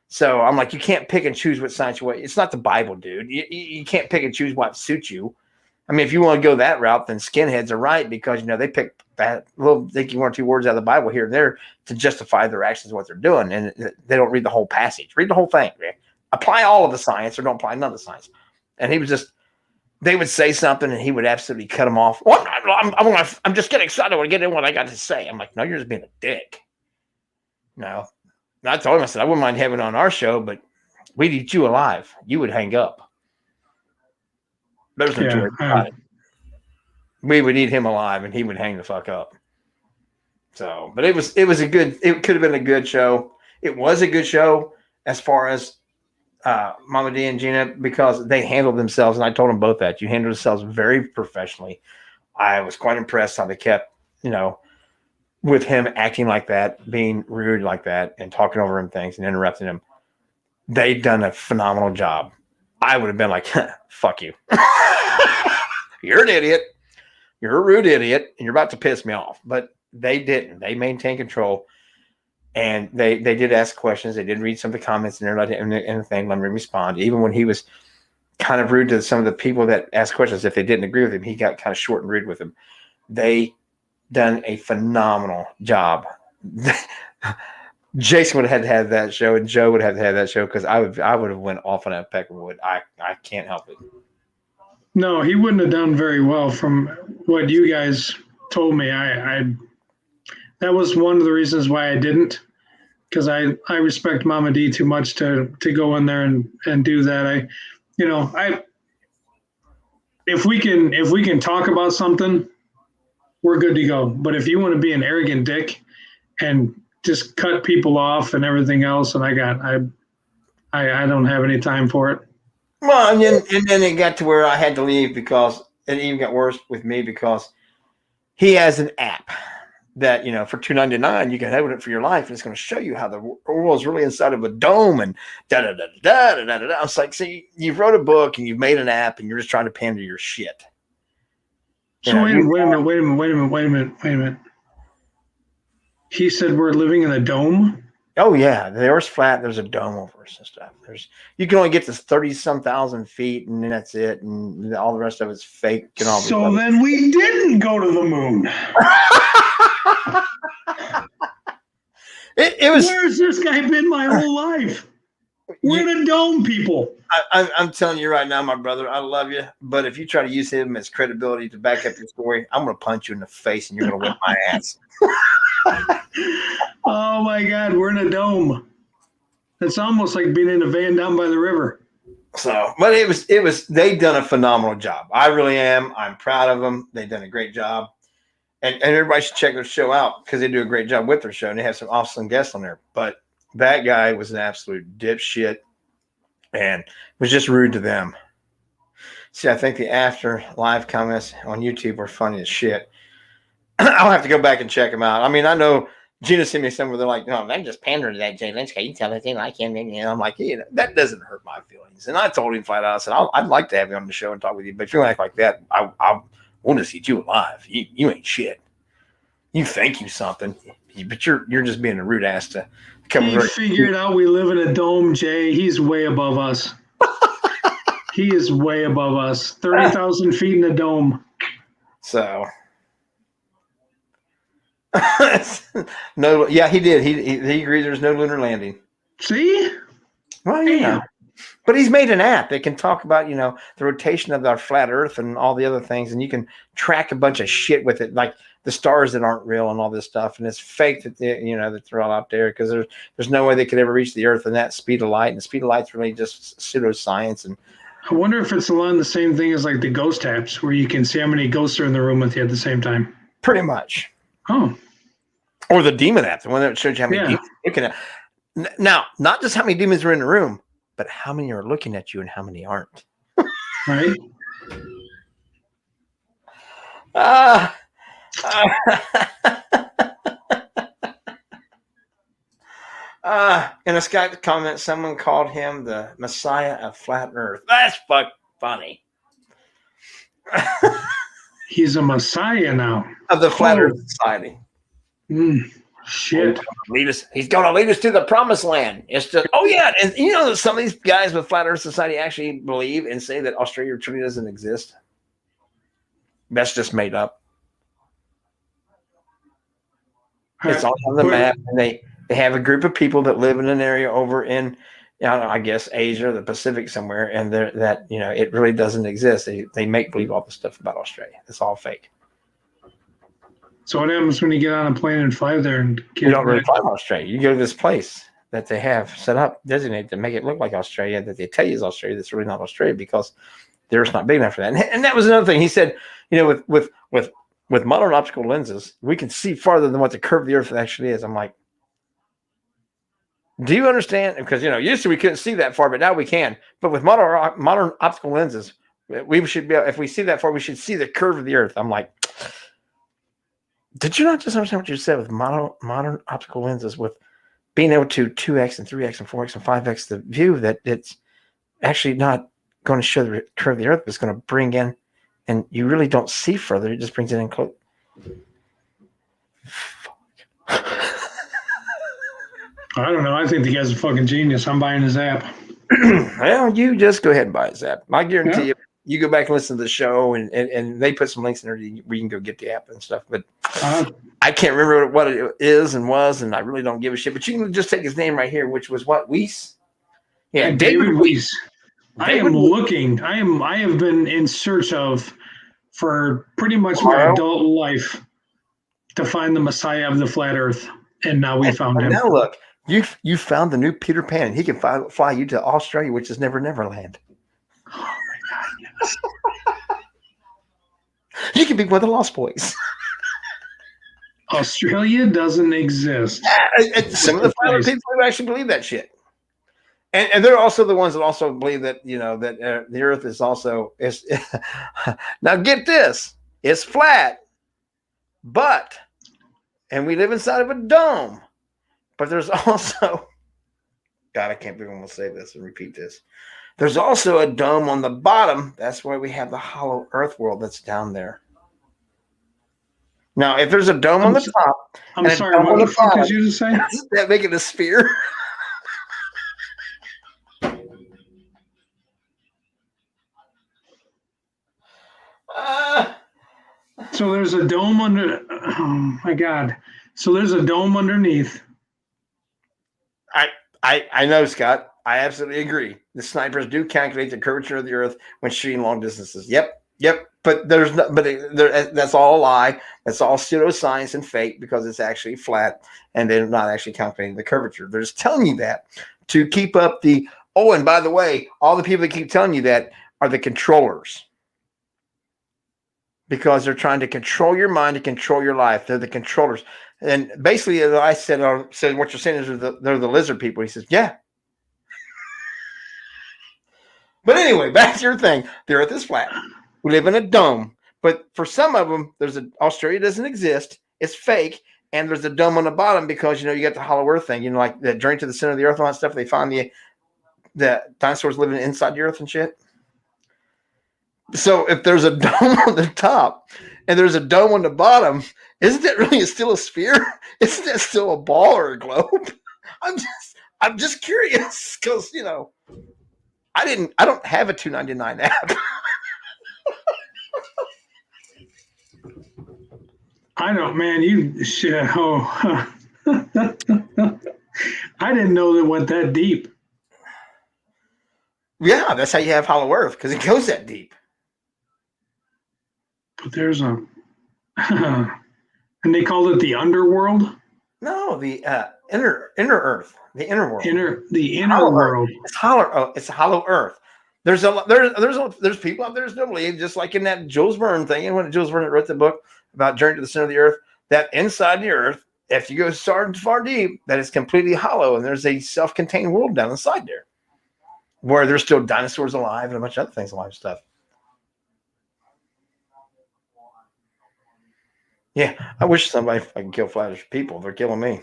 [SPEAKER 2] So I'm like, you can't pick and choose what science you want. It's not the Bible, dude. You can't pick and choose what suits you. I mean, if you want to go that route, then skinheads are right because, they pick bad, little thinking 1 or 2 words out of the Bible here and there to justify their actions, what they're doing. And they don't read the whole passage. Read the whole thing. Man. Apply all of the science or don't apply none of the science. And he was just, they would say something and he would absolutely cut them off. Well, I'm just getting excited. I want to get in what I got to say. I'm like, no, you're just being a dick. No. And I told him, I said, I wouldn't mind having it on our show, but we'd eat you alive. You would hang up. There's no joy about it. We would eat him alive and he would hang the fuck up. So, but it could have been a good show. It was a good show as far as Mama D and Gina, because they handled themselves. And I told them both that you handled yourselves very professionally. I was quite impressed how they kept, with him acting like that, being rude like that and talking over him things and interrupting him. They'd done a phenomenal job. I would have been like, fuck you. You're an idiot. You're a rude idiot. And you're about to piss me off. But they didn't. They maintained control. And they did ask questions. They did read some of the comments and let him respond. Even when he was kind of rude to some of the people that asked questions, if they didn't agree with him, he got kind of short and rude with them. They done a phenomenal job. Jason would have had to have that show, and Joe would have to have that show because I would have went off on that peckerwood. I can't help it.
[SPEAKER 3] No, he wouldn't have done very well from what you guys told me. I that was one of the reasons why I didn't, because I respect Mama D too much to go in there and do that. If we can talk about something, we're good to go. But if you want to be an arrogant dick and just cut people off and everything else, and I don't have any time for it.
[SPEAKER 2] Well, and then it got to where I had to leave because it even got worse with me because he has an app that, for $2.99 you can have it for your life, and it's going to show you how the world is really inside of a dome and da da da da da da da. I was like, see, you've wrote a book and you've made an app and you're just trying to pander your shit.
[SPEAKER 3] So wait a minute. He said we're living in a dome?
[SPEAKER 2] Oh, yeah. The Earth's flat. There's a dome over us and stuff. You can only get to 30-some thousand feet, and then that's it. And all the rest of it's fake. And all
[SPEAKER 3] so then we didn't go to the moon.
[SPEAKER 2] It was.
[SPEAKER 3] Where's this guy been my whole life? We're in a dome, people.
[SPEAKER 2] I'm telling you right now, my brother, I love you. But if you try to use him as credibility to back up your story, I'm going to punch you in the face, and you're going to whip my ass.
[SPEAKER 3] Oh my God, we're in a dome. It's almost like being in a van down by the river.
[SPEAKER 2] So, but it was they've done a phenomenal job. I really am. I'm proud of them. They've done a great job. And everybody should check their show out because they do a great job with their show and they have some awesome guests on there. But that guy was an absolute dipshit and was just rude to them. See, I think the after live comments on YouTube were funny as shit. I'll have to go back and check them out. I mean, I know Gina sent me somewhere. They're like, no, they just pandering to that Jay Lynch guy. You tell us they like him. And I'm like, that doesn't hurt my feelings. And I told him flat out, I said, I'd like to have you on the show and talk with you. But if you act like that, I want to see you alive. You ain't shit. You think you something, but you're just being a rude ass to come.
[SPEAKER 3] He figured out we live in a dome, Jay. He's way above us. He is way above us. 30,000 feet in a dome.
[SPEAKER 2] So. No, yeah, he did. He agreed there's no lunar landing.
[SPEAKER 3] See?
[SPEAKER 2] Well, but he's made an app that can talk about, the rotation of our flat Earth and all the other things, and you can track a bunch of shit with it, like the stars that aren't real and all this stuff, and it's fake that that they're all out there because there's no way they could ever reach the Earth in that speed of light, and the speed of light's really just pseudoscience. And
[SPEAKER 3] I wonder if it's along the same thing as like the ghost apps, where you can see how many ghosts are in the room with you at the same time.
[SPEAKER 2] Pretty much.
[SPEAKER 3] Oh.
[SPEAKER 2] Or the demon app, the one that shows you how many demons you're looking at. Now, not just how many demons are in the room, but how many are looking at you and how many aren't.
[SPEAKER 3] Right.
[SPEAKER 2] In a Skype comment, someone called him the Messiah of Flat Earth. That's funny.
[SPEAKER 3] He's a Messiah now.
[SPEAKER 2] Of the Flat Earth Society.
[SPEAKER 3] Shit.
[SPEAKER 2] He's going to lead us to the promised land. It's just, oh yeah, and you know that some of these guys with Flat Earth Society actually believe and say that Australia truly doesn't exist. That's just made up. It's all on the map, and they have a group of people that live in an area over in, I guess Asia or the Pacific somewhere, and that it really doesn't exist. They make believe all the stuff about Australia. It's all fake.
[SPEAKER 3] So what happens when you get on a plane and fly there and
[SPEAKER 2] you don't really fly Australia? You go to this place that they have set up, designated to make it look like Australia, that they tell you is Australia. That's really not Australia because the Earth's not big enough for that. And that was another thing he said. With modern optical lenses, we can see farther than what the curve of the Earth actually is. I'm like, do you understand? Because used to we couldn't see that far, but now we can. But with modern optical lenses, we should be able, if we see that far, we should see the curve of the Earth. I'm like, did you not just understand what you said with modern optical lenses, with being able to 2x and 3x and 4x and 5x the view, that it's actually not going to show the curve of the Earth, but it's going to bring in, and you really don't see further. It just brings it in close.
[SPEAKER 3] I don't know. I think the guy's a fucking genius. I'm buying his app.
[SPEAKER 2] Well, you just go ahead and buy his app. I guarantee you go back and listen to the show, and they put some links in there where you can go get the app and stuff. But I can't remember what it is and was, and I really don't give a shit. But you can just take his name right here, which was what? Weiss? Yeah, David Weiss.
[SPEAKER 3] I am looking. I have been in search of for pretty much my adult life to find the Messiah of the Flat Earth, and now we found him.
[SPEAKER 2] Now look, you found the new Peter Pan, and he can fly you to Australia, which is Never Land.
[SPEAKER 3] Oh my God! Yes.
[SPEAKER 2] You can be one of the Lost Boys.
[SPEAKER 3] Australia doesn't exist.
[SPEAKER 2] Some of the flat people who actually believe that shit. And they're also the ones that also believe that, that the Earth is also now get this, it's flat, and we live inside of a dome, but there's also, God, I can't believe I'm going to say this and repeat this. There's also a dome on the bottom. That's why we have the hollow Earth world that's down there. Now, if there's a dome on the top,
[SPEAKER 3] I'm sorry, what the fuck did you just say?
[SPEAKER 2] That make it a sphere?
[SPEAKER 3] So there's a dome under. Oh my God! So there's a dome underneath.
[SPEAKER 2] I know, Scott. I absolutely agree. The snipers do calculate the curvature of the Earth when shooting long distances. Yep. But there's no. That's all a lie. That's all pseudoscience and fake because it's actually flat, and they're not actually calculating the curvature. They're just telling you that to keep up the. Oh, and by the way, all the people that keep telling you that are the controllers. Because they're trying to control your mind, to control your life. They're the controllers. And basically, I said what you're saying is they're the lizard people. He says, yeah. But anyway, back to your thing. The Earth is flat. We live in a dome. But for some of them, Australia doesn't exist. It's fake. And there's a dome on the bottom because, you got the hollow Earth thing. Like the journey to the center of the Earth and all that stuff. They find the dinosaurs living inside the Earth and shit. So if there's a dome on the top and there's a dome on the bottom, isn't that really still a sphere? Isn't that still a ball or a globe? I'm just curious because I don't have a $2.99 app.
[SPEAKER 3] I don't, man. You shit. Oh, I didn't know it went that deep.
[SPEAKER 2] Yeah, that's how you have hollow Earth because it goes that deep.
[SPEAKER 3] But there's a, and they called it the underworld.
[SPEAKER 2] No, the inner Earth, the inner world.
[SPEAKER 3] The inner world.
[SPEAKER 2] Earth. It's hollow. Oh, it's a hollow Earth. There's people out there that still believe, just like in that Jules Verne thing, and when Jules Verne wrote the book about Journey to the Center of the Earth, that inside the Earth, if you go far deep, that it's completely hollow, and there's a self-contained world down inside there, where there's still dinosaurs alive and a bunch of other things alive stuff. Yeah, I wish somebody fucking kill flat Earth people. They're killing me.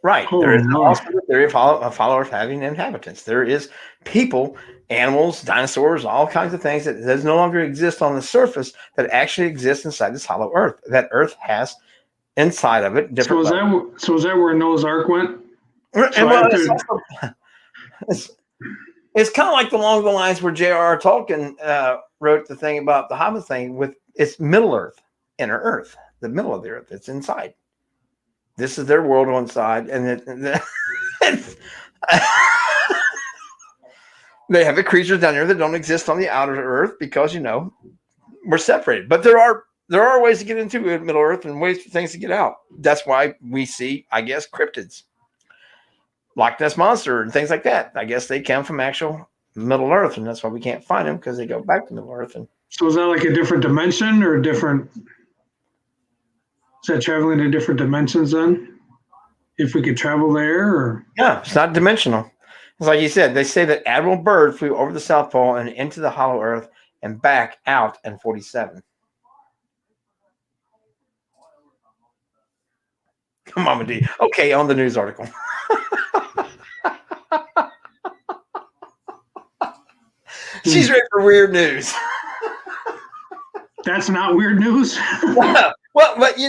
[SPEAKER 2] Right.
[SPEAKER 3] Oh,
[SPEAKER 2] There is
[SPEAKER 3] no.
[SPEAKER 2] also the theory of Hollow Earth having inhabitants. There is people, animals, dinosaurs, all kinds of things that does no longer exist on the surface that actually exist inside this hollow Earth. That Earth has inside of it different levels.
[SPEAKER 3] So is that where Noah's Ark went?
[SPEAKER 2] And well, it's kind of like along the lines where J.R.R. Tolkien wrote the thing about the Hobbit thing with it's Middle Earth, inner Earth, the middle of the Earth. It's inside. This is their world on side, and they have the creatures down there that don't exist on the outer Earth because we're separated. But there are ways to get into Middle Earth and ways for things to get out. That's why we see, I guess, cryptids, Loch Ness Monster, and things like that. I guess they come from actual Middle Earth, and that's why we can't find them because they go back to Middle Earth. And
[SPEAKER 3] so is that like a different dimension or a different? Is that traveling to different dimensions then? If we could travel there, or
[SPEAKER 2] yeah, it's not dimensional. It's like you said. They say that Admiral Byrd flew over the South Pole and into the Hollow Earth and back out in 47. Mama D. Okay, on the news article. She's ready for weird news.
[SPEAKER 3] That's not weird news.
[SPEAKER 2] Well, but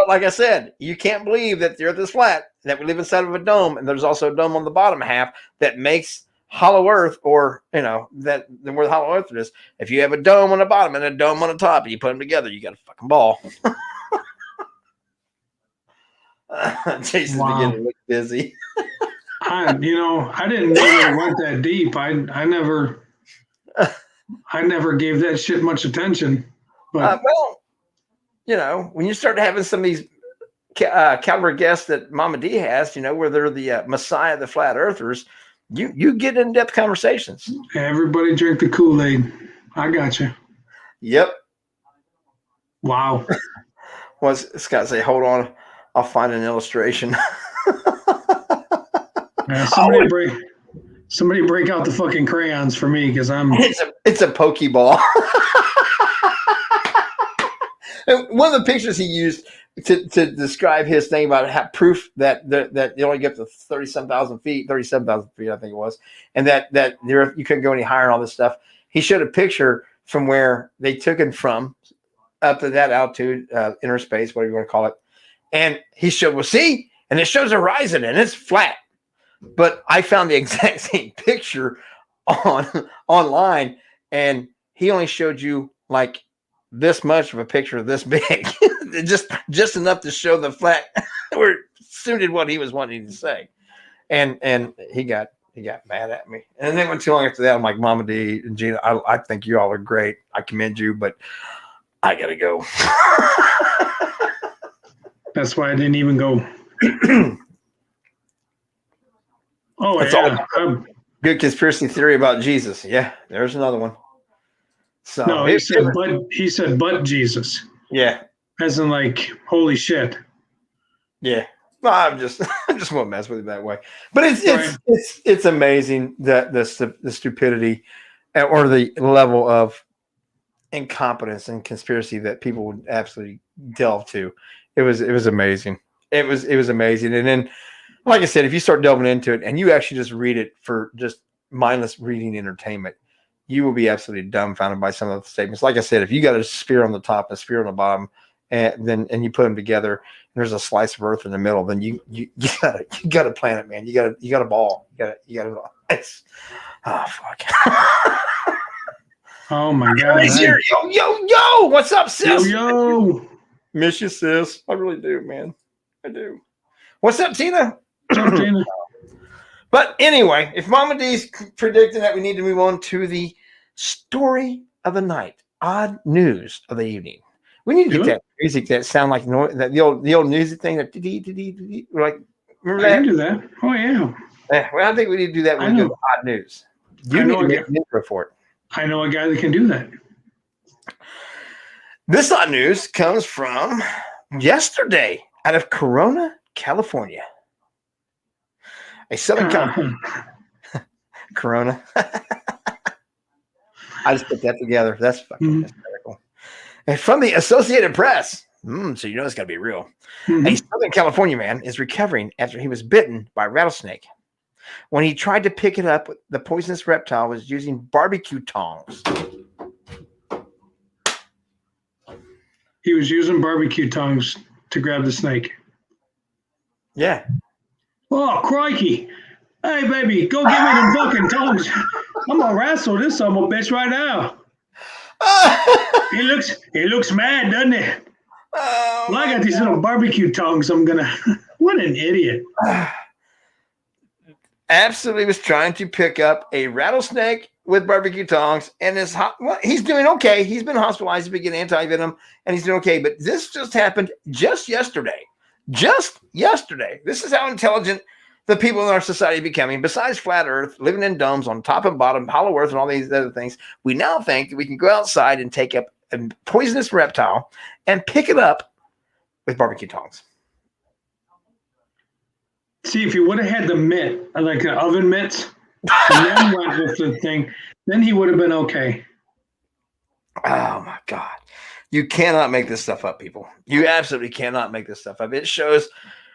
[SPEAKER 2] like I said, you can't believe that the Earth is flat, that we live inside of a dome, and there's also a dome on the bottom half that makes hollow Earth, or that where the hollow Earth is. If you have a dome on the bottom and a dome on the top, and you put them together, you got a fucking ball. Jason's beginning to look busy.
[SPEAKER 3] I didn't know it went that deep. I never gave that shit much attention. But
[SPEAKER 2] when you start having some of these caliber guests that Mama D has, where they're the messiah of the flat earthers, you get in-depth conversations.
[SPEAKER 3] Everybody drink the Kool-Aid. I got you.
[SPEAKER 2] Yep.
[SPEAKER 3] Wow.
[SPEAKER 2] Well, Scott say, hold on, I'll find an illustration.
[SPEAKER 3] Somebody break out the fucking crayons for me, because
[SPEAKER 2] it's a Pokeball. And one of the pictures he used to describe his thing about proof that you only get to 37,000 feet, I think it was, and that you couldn't go any higher and all this stuff. He showed a picture from where they took him from up to that altitude, inner space, whatever you want to call it. And he showed, well, see, and it shows a horizon and it's flat. But I found the exact same picture online, and he only showed you like this much of a picture this big, just enough to show the flat where suited what he was wanting to say. And he got mad at me. And then went too long after that. I'm like, Mama D and Gina, I think you all are great. I commend you, but I gotta go.
[SPEAKER 3] That's why I didn't even go. Oh,
[SPEAKER 2] that's all. Good conspiracy theory about Jesus. Yeah, there's another one. So
[SPEAKER 3] no, he said, but Jesus.
[SPEAKER 2] Yeah.
[SPEAKER 3] As in, like, holy shit.
[SPEAKER 2] Yeah. Well, I'm just won't mess with it that way. But it's amazing that the stupidity or the level of incompetence and conspiracy that people would absolutely delve to. It was amazing. It was amazing. And then, like I said, if you start delving into it and you actually just read it for just mindless reading entertainment, you will be absolutely dumbfounded by some of the statements. Like I said, if you got a sphere on the top and a sphere on the bottom, and you put them together, and there's a slice of Earth in the middle, then you got a planet, man. You got a ball. You got a. It's fuck.
[SPEAKER 3] Oh my God!
[SPEAKER 2] Here. Yo! What's up, sis?
[SPEAKER 3] Yo!
[SPEAKER 2] Miss you, sis. I really do, man. I do. What's up, Tina?
[SPEAKER 3] Tina.
[SPEAKER 2] But anyway, if Mama D's predicting that we need to move on to the story of the night, odd news of the evening. We need to get that music that sound like the old music thing that like. Remember that?
[SPEAKER 3] I can do that. Oh yeah.
[SPEAKER 2] Yeah. Well, I think we need to do that when we go to odd news. You need to make an intro for it.
[SPEAKER 3] I know a guy that can do that.
[SPEAKER 2] This odd news comes from yesterday out of Corona, California. A Southern California. Corona. I just put that together. That's fucking hysterical. And from the Associated Press, So you know it's got to be real.
[SPEAKER 3] Mhm.
[SPEAKER 2] A Southern California man is recovering after he was bitten by a rattlesnake. When he tried to pick it up, the poisonous reptile was using barbecue tongs.
[SPEAKER 3] He was using barbecue tongs to grab the snake.
[SPEAKER 2] Yeah.
[SPEAKER 3] Oh, crikey. Hey, baby, go give me them fucking tongs. I'm going to wrestle this son of a bitch right now. He looks mad, doesn't he?
[SPEAKER 2] Oh,
[SPEAKER 3] well, I got these little barbecue tongs. I'm going to. What an idiot.
[SPEAKER 2] Absolutely was trying to pick up a rattlesnake with barbecue tongs, and he's doing okay. He's been hospitalized to get anti-venom, and he's doing okay. But this just happened just yesterday. Just yesterday. This is how intelligent the people in our society are becoming. Besides flat Earth, living in domes on top and bottom, hollow Earth, and all these other things, we now think that we can go outside and take up a poisonous reptile and pick it up with barbecue tongs.
[SPEAKER 3] See, if he would have had the mitt, like the oven mitts, and then went with the thing, then he would have been okay.
[SPEAKER 2] Oh my God. You cannot make this stuff up, people. You absolutely cannot make this stuff up. It shows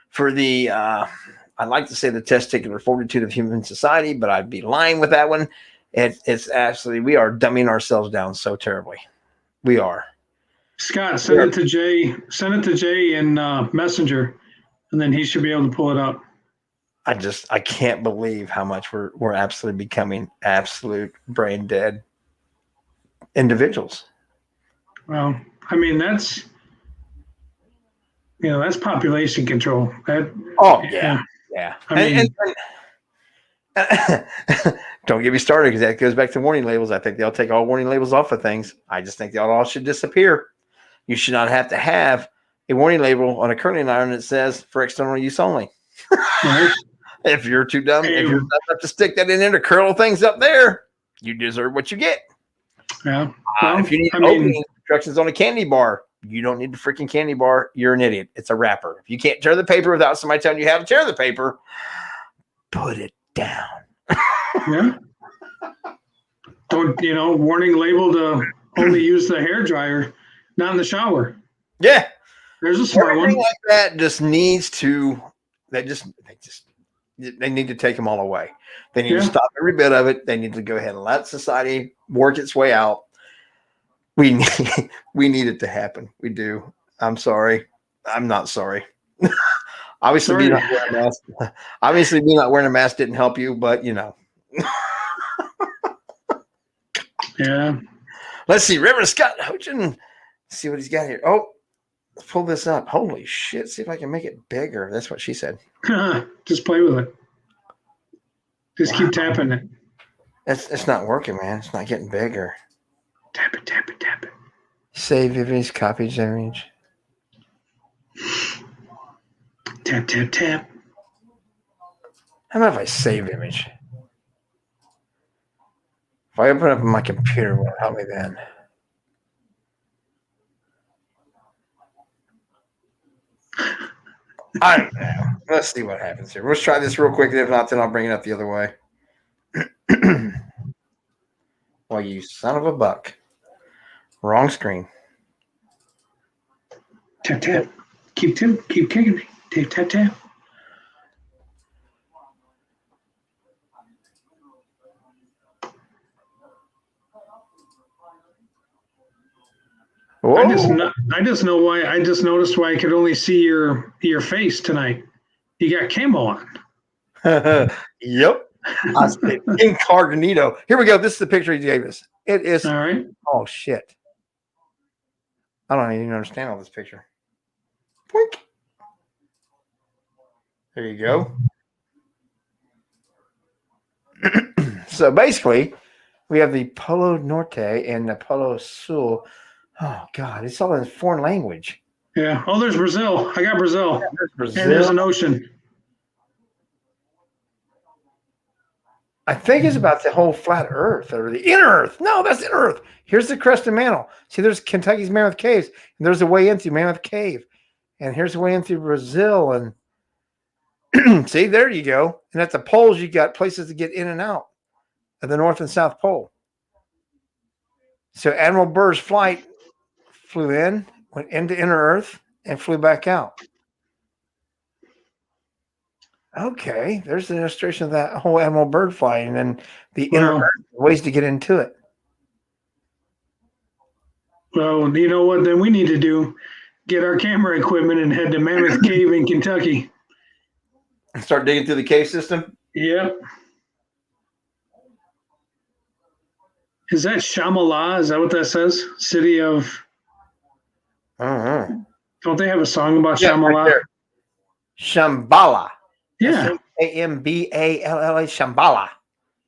[SPEAKER 2] for the, I'd like to say the testicular fortitude of human society, but I'd be lying with that one. It's absolutely, we are dumbing ourselves down so terribly. We are.
[SPEAKER 3] Scott, send it to Jay. Send it to Jay in Messenger, and then he should be able to pull it up.
[SPEAKER 2] I can't believe how much we're absolutely becoming absolute brain dead individuals.
[SPEAKER 3] Well, I mean, that's population control.
[SPEAKER 2] Yeah.
[SPEAKER 3] I mean,
[SPEAKER 2] don't get me started, because that goes back to warning labels. I think they'll take all warning labels off of things. I just think they all should disappear. You should not have to have a warning label on a curling iron that says for external use only.
[SPEAKER 3] right?
[SPEAKER 2] If you're too dumb, if you're dumb enough to stick that in there to curl things up there, you deserve what you get.
[SPEAKER 3] Yeah. Well,
[SPEAKER 2] if you need opening instructions on a candy bar, you don't need the freaking candy bar. You're an idiot. It's a wrapper. If you can't tear the paper without somebody telling you how to tear the paper, put it down.
[SPEAKER 3] Yeah. Don't, warning label to only use the hair dryer, not in the shower.
[SPEAKER 2] Yeah.
[SPEAKER 3] There's a smart one.
[SPEAKER 2] Like that just needs to, they need to take them all away. They need to stop every bit of it. They need to go ahead and let society work its way out. We need it to happen. We do. I'm sorry. I'm not sorry. Obviously, me not wearing a mask didn't help you, but
[SPEAKER 3] Yeah.
[SPEAKER 2] Let's see. Reverend Scott Hochin. Let's see what he's got here. Oh, let's pull this up. Holy shit. See if I can make it bigger. That's what she said.
[SPEAKER 3] Just play with it. Just keep tapping it.
[SPEAKER 2] It's not working, man. It's not getting bigger.
[SPEAKER 3] Tap it, tap it, tap it.
[SPEAKER 2] Save image, copy image.
[SPEAKER 3] Tap, tap, tap.
[SPEAKER 2] How about if I save image? If I open up my computer, will it help me then? I don't know. Let's see what happens here. Let's try this real quick. If not, then I'll bring it up the other way. Well, you son of a buck. Wrong screen.
[SPEAKER 3] Tap, tap. Keep kicking me. Tap, tap, tap. I just know why. I just noticed why I could only see your face tonight. You got camo on.
[SPEAKER 2] Yep. I said incognito. Here we go. This is the picture he gave us. It is.
[SPEAKER 3] All right.
[SPEAKER 2] Oh shit. I don't even understand all this picture. Boink. There you go. So basically, we have the Polo Norte and the Polo Sul. Oh God, it's all in foreign language.
[SPEAKER 3] Yeah. Oh, there's Brazil. I got Brazil.
[SPEAKER 2] Yeah, there's Brazil.
[SPEAKER 3] And there's an ocean.
[SPEAKER 2] I think it's about the whole flat Earth or the inner Earth. No, that's inner Earth. Here's the crest of mantle. See, there's Kentucky's Mammoth Caves, and there's a way in through Mammoth Cave, and here's the way in through Brazil. And see, there you go. And at the poles, you got places to get in and out of the North and South Pole. So Admiral Burr's flight flew in, went into inner Earth, and flew back out. Okay, there's an illustration of that whole animal bird flying and the inner Earth, ways to get into it.
[SPEAKER 3] Well, you know what? Then we need to do get our camera equipment and head to Mammoth Cave in Kentucky.
[SPEAKER 2] And start digging through the cave system?
[SPEAKER 3] Yep. Is that Shamala? Is that what that says? City of... Don't they have a song about Shamala?
[SPEAKER 2] Right, Shambhala.
[SPEAKER 3] Yeah.
[SPEAKER 2] Amballa. Shambhala.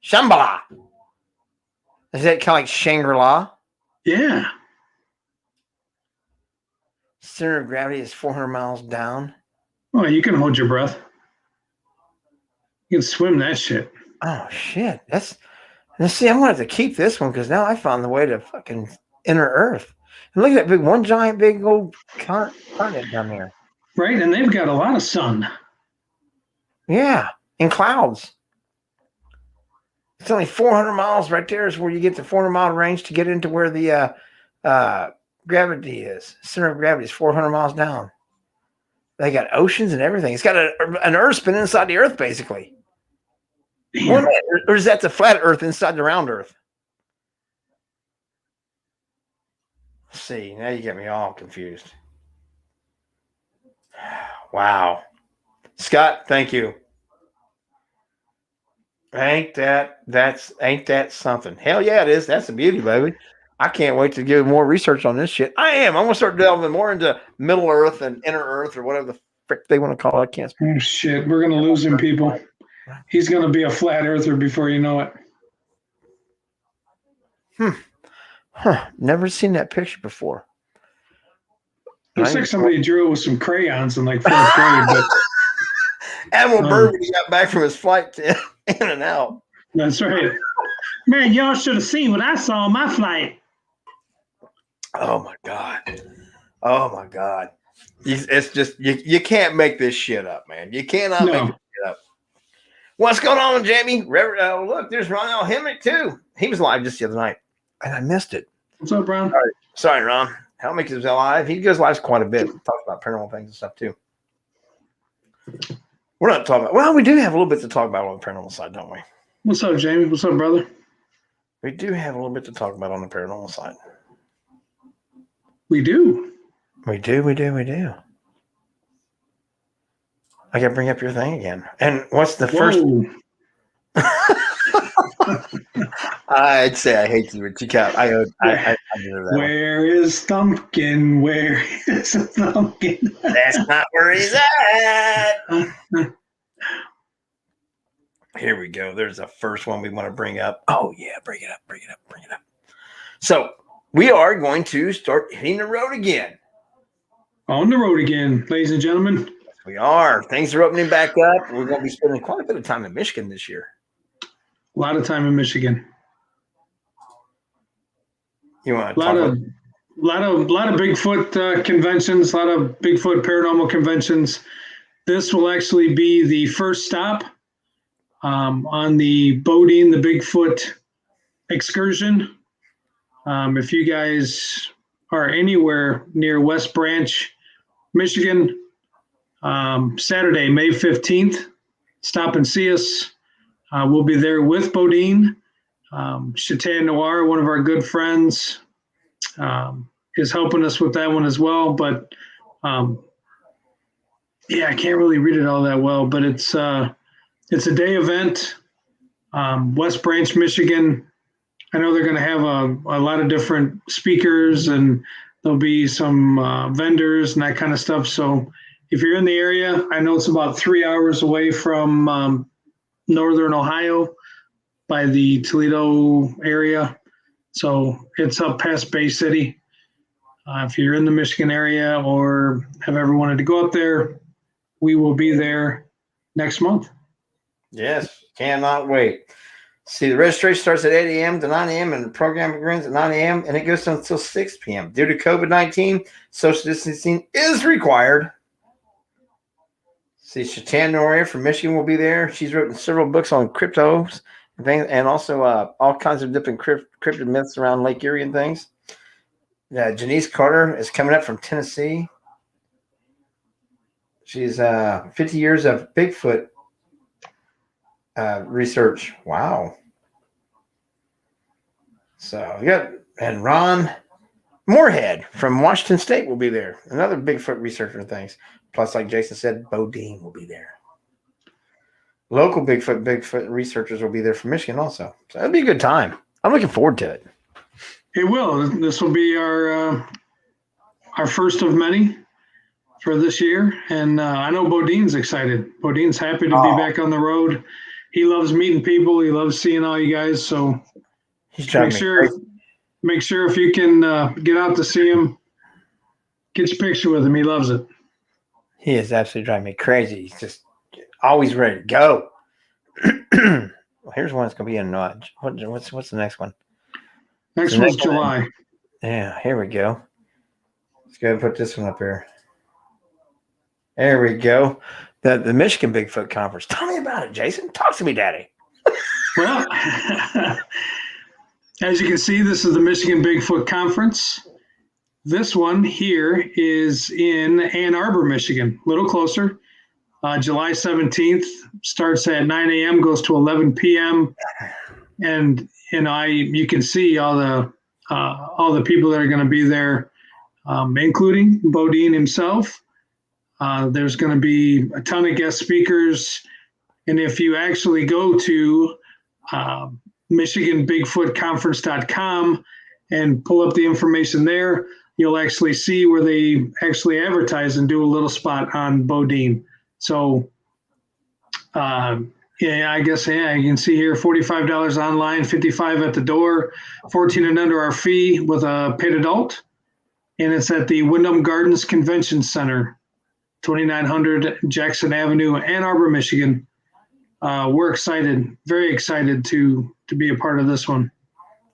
[SPEAKER 2] Shambhala. Is that kind of like Shangri-La?
[SPEAKER 3] Yeah.
[SPEAKER 2] Center of gravity is 400 miles down.
[SPEAKER 3] Oh, you can hold your breath. You can swim that shit.
[SPEAKER 2] Oh, shit. Let's see, I'm going to have to keep this one because now I found the way to fucking inner Earth. And look at that one giant big old continent down there.
[SPEAKER 3] Right, and they've got a lot of sun.
[SPEAKER 2] Yeah, in clouds. It's only 400 miles right there is where you get the 400-mile range to get into where the gravity is. Center of gravity is 400 miles down. They got oceans and everything. It's got an Earth spin inside the Earth, basically. Or is that the flat Earth inside the round Earth? Let's see, now you get me all confused. Wow. Scott, thank you. Ain't that something? Hell yeah, it is. That's a beauty, baby. I can't wait to do more research on this shit. I'm going to start delving more into Middle Earth and Inner Earth or whatever the frick they want to call it. I can't speak.
[SPEAKER 3] Oh, shit. We're going to lose him, people. He's going to be a flat earther before you know it.
[SPEAKER 2] Never seen that picture before.
[SPEAKER 3] Looks like somebody drew it with some crayons in like 4th grade. But
[SPEAKER 2] Admiral Byrd, when he got back from his flight in and out.
[SPEAKER 3] That's right. Man, y'all should have seen what I saw on my flight.
[SPEAKER 2] Oh my God. It's just you can't make this shit up, man. You cannot make this shit up. What's going on, Jamie? Look, there's Ron L. Hemmick too. He was live just the other night, and I missed it.
[SPEAKER 3] What's up, Ron?
[SPEAKER 2] Sorry, Ron. Hemmick is live. He goes live quite a bit. Talks about paranormal things and stuff too. We're not talking about. Well, we do have a little bit to talk about on the paranormal side, don't we?
[SPEAKER 3] What's up, Jamie? What's up, brother?
[SPEAKER 2] We do have a little bit to talk about on the paranormal side.
[SPEAKER 3] We do.
[SPEAKER 2] We do. I got to bring up your thing again. And what's the first? I'd say I hate you, but you can't. I do that.
[SPEAKER 3] Where is Thumpkin? Where is Thumpkin?
[SPEAKER 2] That's not where he's at. Here we go. There's the first one we want to bring up. Oh, yeah. Bring it up. So we are going to start hitting the road again.
[SPEAKER 3] On the road again, ladies and gentlemen.
[SPEAKER 2] Yes, we are. Things are opening back up. We're going to be spending quite a bit of time in Michigan this year.
[SPEAKER 3] A lot of time in Michigan.
[SPEAKER 2] You want to
[SPEAKER 3] talk about a lot of Bigfoot conventions, a lot of Bigfoot paranormal conventions. This will actually be the first stop on the Bodine, the Bigfoot excursion. If you guys are anywhere near West Branch, Michigan, Saturday, May 15th, stop and see us. We'll be there with Bodine. Chatan Noir, one of our good friends, is helping us with that one as well. But I can't really read it all that well, but it's a day event. West Branch, Michigan. I know they're going to have a lot of different speakers, and there'll be some vendors and that kind of stuff. So if you're in the area, I know it's about 3 hours away from Northern Ohio by the Toledo area. So it's up past Bay City. If you're in the Michigan area or have ever wanted to go up there, we will be there next month.
[SPEAKER 2] Yes, cannot wait. See, the registration starts at 8 a.m. to 9 a.m. and the program begins at 9 a.m. and it goes until 6 p.m. Due to COVID-19, social distancing is required. See, Chatan Noria from Michigan will be there. She's written several books on cryptos and things, and also all kinds of different cryptid myths around Lake Erie and things. Janice Carter is coming up from Tennessee. She's 50 years of Bigfoot research. Wow. So we got, and Ron Moorhead from Washington State will be there. Another Bigfoot researcher and things. Plus, like Jason said, Bodine will be there. Local Bigfoot researchers will be there from Michigan also. So it'll be a good time. I'm looking forward to it.
[SPEAKER 3] It will. This will be our first of many for this year. And I know Bodine's excited. Bodine's happy to be back on the road. He loves meeting people. He loves seeing all you guys. So make sure if you can get out to see him, get your picture with him. He loves it.
[SPEAKER 2] He is absolutely driving me crazy. He's just always ready to go. Well, here's one that's going to be in what's the next one?
[SPEAKER 3] Next one's July.
[SPEAKER 2] Yeah, here we go. Let's go ahead and put this one up here. There we go. The Michigan Bigfoot Conference. Tell me about it, Jason. Talk to me, Daddy.
[SPEAKER 3] Well, as you can see, this is the Michigan Bigfoot Conference. This one here is in Ann Arbor, Michigan, a little closer. July 17th, starts at 9 a.m., goes to 11 p.m. And you can see all the people that are going to be there, including Bodine himself. There's going to be a ton of guest speakers. And if you actually go to MichiganBigfootConference.com and pull up the information there, you'll actually see where they actually advertise and do a little spot on Bodine. So, I guess, you can see here, $45 online, $55 at the door, $14 and under our fee with a paid adult. And it's at the Wyndham Gardens Convention Center, 2900 Jackson Avenue, Ann Arbor, Michigan. We're excited, very excited to be a part of this one.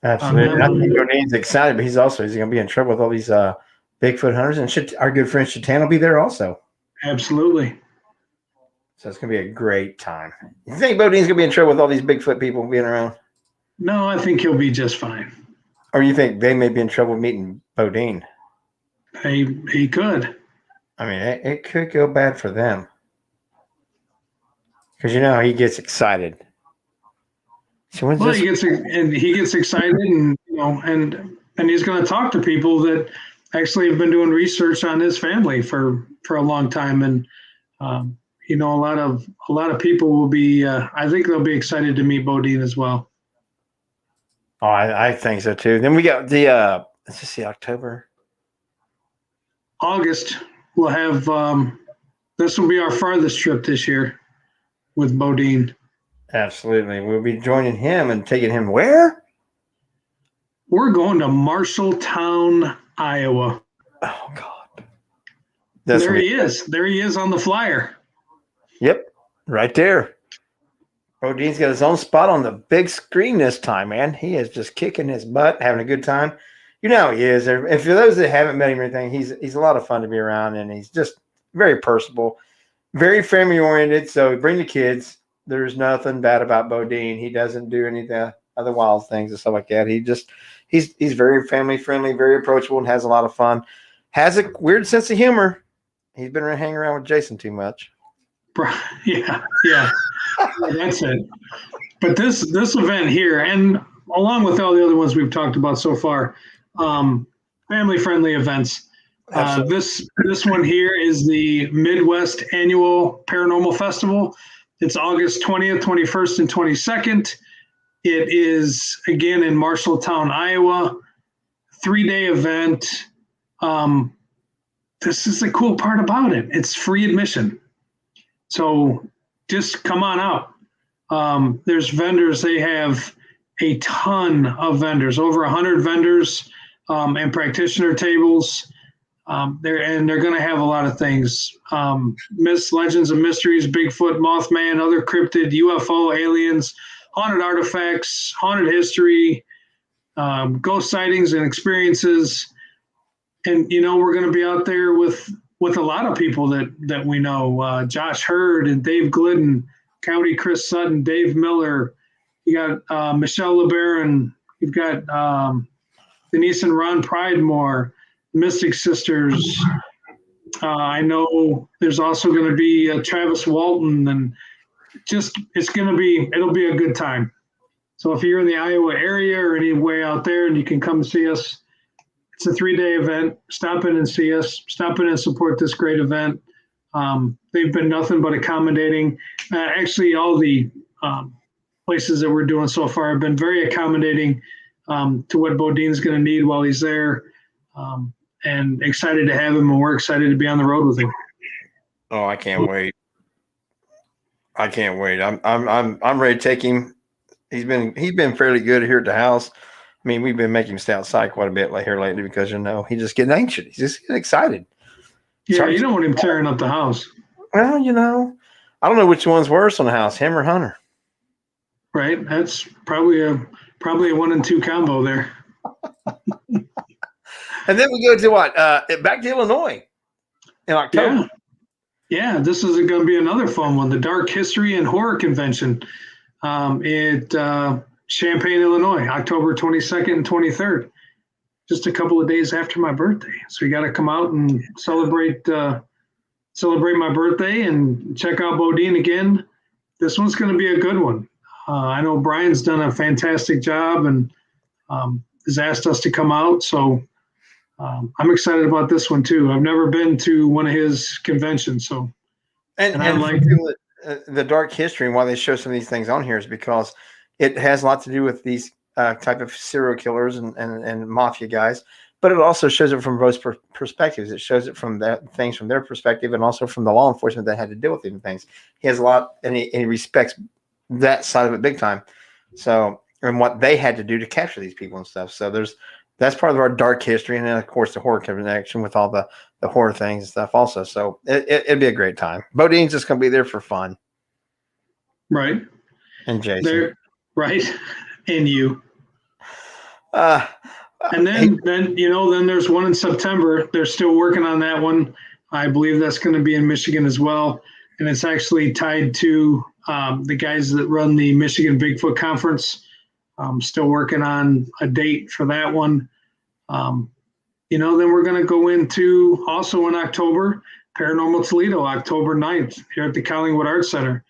[SPEAKER 2] Absolutely. I think Bodine's excited, but he's going to be in trouble with all these Bigfoot hunters. And our good friend Shatan will be there also.
[SPEAKER 3] Absolutely.
[SPEAKER 2] So it's going to be a great time. You think Bodine's going to be in trouble with all these Bigfoot people being around?
[SPEAKER 3] No, I think he'll be just fine.
[SPEAKER 2] Or you think they may be in trouble meeting Bodine?
[SPEAKER 3] He could.
[SPEAKER 2] I mean, it could go bad for them. Because he gets excited. So
[SPEAKER 3] he gets excited, and and he's going to talk to people that actually have been doing research on his family for a long time, and a lot of people will be. I think they'll be excited to meet Bodine as well.
[SPEAKER 2] Oh, I think so too. Then we got the let's just see, October,
[SPEAKER 3] August. We'll have this will be our farthest trip this year with Bodine.
[SPEAKER 2] Absolutely. We'll be joining him and taking him where?
[SPEAKER 3] We're going to Marshalltown, Iowa.
[SPEAKER 2] Oh, God.
[SPEAKER 3] There he is. There he is on the flyer.
[SPEAKER 2] Yep. Right there. Bodine's got his own spot on the big screen this time, man. He is just kicking his butt, having a good time. You know how he is. And for those that haven't met him or anything, he's a lot of fun to be around, and he's just very personable, very family-oriented. So bring the kids. There's nothing bad about Bodine. He doesn't do any of the other wild things and stuff like that. He's very family friendly, very approachable, and has a lot of fun. Has a weird sense of humor. He's been hanging around with Jason too much.
[SPEAKER 3] Yeah, that's it. But this event here, and along with all the other ones we've talked about so far, family friendly events. This one here is the Midwest Annual Paranormal Festival. It's August 20th, 21st, and 22nd. It is, again, in Marshalltown, Iowa. 3-day event. This is the cool part about it. It's free admission. So just come on out. There's vendors. They have a ton of vendors, over 100 vendors and practitioner tables. They're going to have a lot of things. Myths, legends, and mysteries, Bigfoot, Mothman, other cryptid, UFO, aliens, haunted artifacts, haunted history, ghost sightings and experiences. And, we're going to be out there with a lot of people that we know. Josh Hurd and Dave Glidden, Coyote Chris Sutton, Dave Miller. You got Michelle LeBaron. You've got Denise and Ron Pridemore, Mystic Sisters. I know there's also going to be Travis Walton, and it'll be a good time. So if you're in the Iowa area or any way out there and you can come see us, it's a 3-day event. Stop in and see us. Stop in and support this great event. They've been nothing but accommodating. Actually, all the places that we're doing so far have been very accommodating to what Bodine's going to need while he's there, and excited to have him, and we're excited to be on the road with him.
[SPEAKER 2] Oh, I can't wait! I can't wait. I'm ready to take him. He's been fairly good here at the house. I mean, we've been making him stay outside quite a bit here lately because he's just getting anxious. He's just getting excited.
[SPEAKER 3] Yeah, you don't want him tearing up the house.
[SPEAKER 2] Well, I don't know which one's worse on the house, him or Hunter.
[SPEAKER 3] Right. That's probably a 1 and 2 combo there.
[SPEAKER 2] And then we go to what? Back to Illinois in October.
[SPEAKER 3] Yeah, this is going to be another fun one. The Dark History and Horror Convention at Champaign, Illinois, October 22nd and 23rd. Just a couple of days after my birthday. So you got to come out and celebrate my birthday and check out Bodine again. This one's going to be a good one. I know Brian's done a fantastic job and has asked us to come out. So I'm excited about this one too. I've never been to one of his conventions. So,
[SPEAKER 2] and I like the dark history and why they show some of these things on here is because it has a lot to do with these type of serial killers and mafia guys, but it also shows it from both perspectives. It shows it from things from their perspective and also from the law enforcement that had to deal with these things. He has a lot, and he respects that side of it big time. So, and what they had to do to capture these people and stuff. So that's part of our dark history, and then of course the horror connection with all the horror things and stuff also. So it'd be a great time. Bodine's just going to be there for fun,
[SPEAKER 3] right?
[SPEAKER 2] And Jason,
[SPEAKER 3] right, and you. And then there's one in September. They're still working on that one. I believe that's going to be in Michigan as well, and it's actually tied to the guys that run the Michigan Bigfoot Conference. Still working on a date for that one. Then we're going to go into also in October, Paranormal Toledo, October 9th here at the Collingwood Arts Center.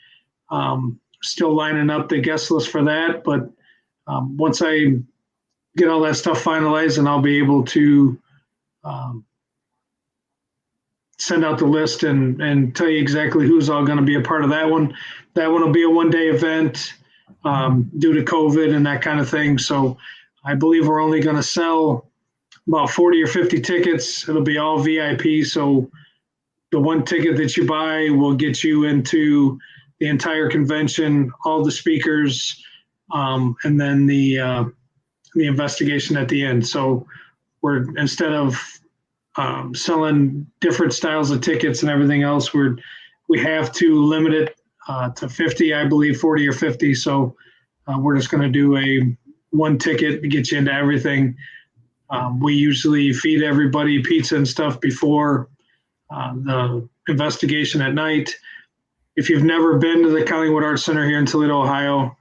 [SPEAKER 3] Still lining up the guest list for that, but once I get all that stuff finalized, and I'll be able to send out the list and tell you exactly who's all going to be a part of that one. That one will be a 1-day event due to COVID and that kind of thing. So I believe we're only going to sell about 40 or 50 tickets. It'll be all VIP. So the one ticket that you buy will get you into the entire convention, all the speakers, and then the investigation at the end. So we're, instead of selling different styles of tickets and everything else, we have to limit it to 50, I believe 40 or 50. So we're just going to do a one ticket to get you into everything. We usually feed everybody pizza and stuff before the investigation at night. If you've never been to the Collingwood Arts Center here in Toledo, Ohio,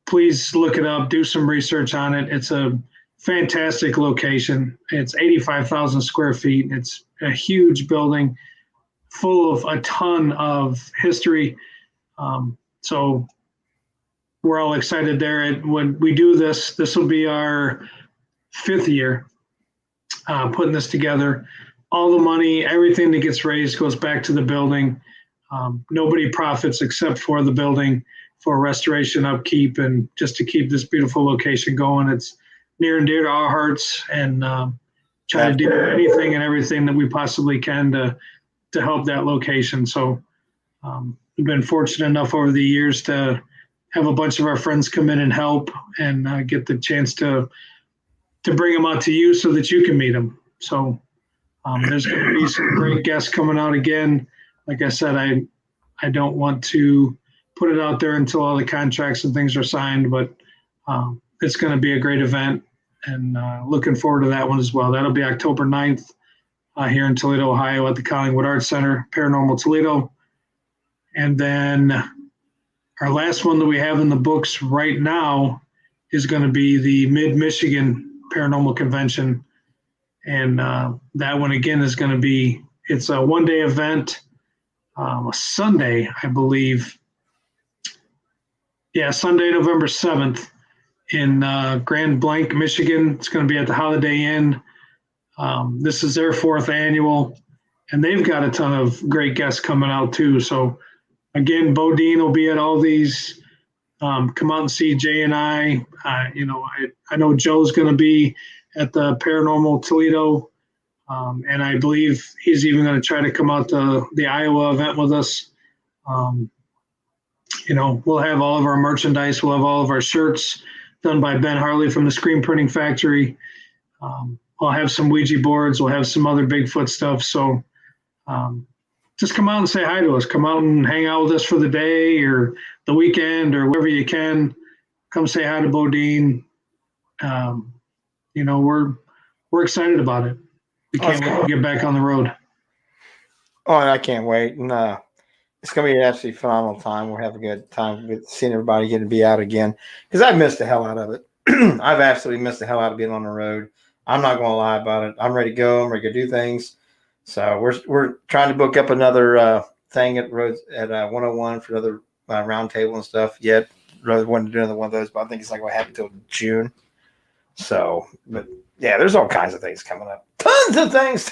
[SPEAKER 3] please look it up, do some research on it. It's a fantastic location. It's 85,000 square feet. It's a huge building full of a ton of history. So we're all excited there. And when we do this will be our 5th year putting this together. All the money, everything that gets raised goes back to the building. Nobody profits except for the building for restoration, upkeep, and just to keep this beautiful location going. It's near and dear to our hearts, and try to do anything and everything that we possibly can to help that location. So we've been fortunate enough over the years to have a bunch of our friends come in and help, and get the chance to bring them out to you so that you can meet them. So there's going to be some great guests coming out again. Like I said, I don't want to put it out there until all the contracts and things are signed, but it's going to be a great event, and looking forward to that one as well. That'll be October 9th here in Toledo, Ohio at the Collingwood Arts Center, Paranormal Toledo. And then our last one that we have in the books right now is going to be the Mid-Michigan Paranormal Convention. And that one, again, is going to be, it's a one-day event, a Sunday, I believe. Yeah, Sunday, November 7th in Grand Blanc, Michigan. It's going to be at the Holiday Inn. This is their 4th annual, and they've got a ton of great guests coming out too. So again, Bodine will be at all these. Come out and see Jay and I. I know Joe's going to be at the Paranormal Toledo, and I believe he's even going to try to come out to the Iowa event with us. We'll have all of our merchandise. We'll have all of our shirts done by Ben Harley from the Screen Printing Factory. We'll have some Ouija boards. We'll have some other Bigfoot stuff. So just come out and say hi to us. Come out and hang out with us for the day or the weekend or wherever you can. Come say hi to Bodine. We're excited about it. We can't wait to get back on the road.
[SPEAKER 2] Oh, I can't wait. And it's going to be an absolutely phenomenal time. We'll have a good time with seeing everybody getting to be out again because I've missed the hell out of it. I've absolutely missed the hell out of being on the road. I'm not going to lie about it. I'm ready to go. I'm ready to do things. So we're trying to book up another thing at 101 for another round table and stuff. Yet, rather want to do another one of those, but I think it's not going to happen until June. So, but yeah, there's all kinds of things coming up. Tons of things.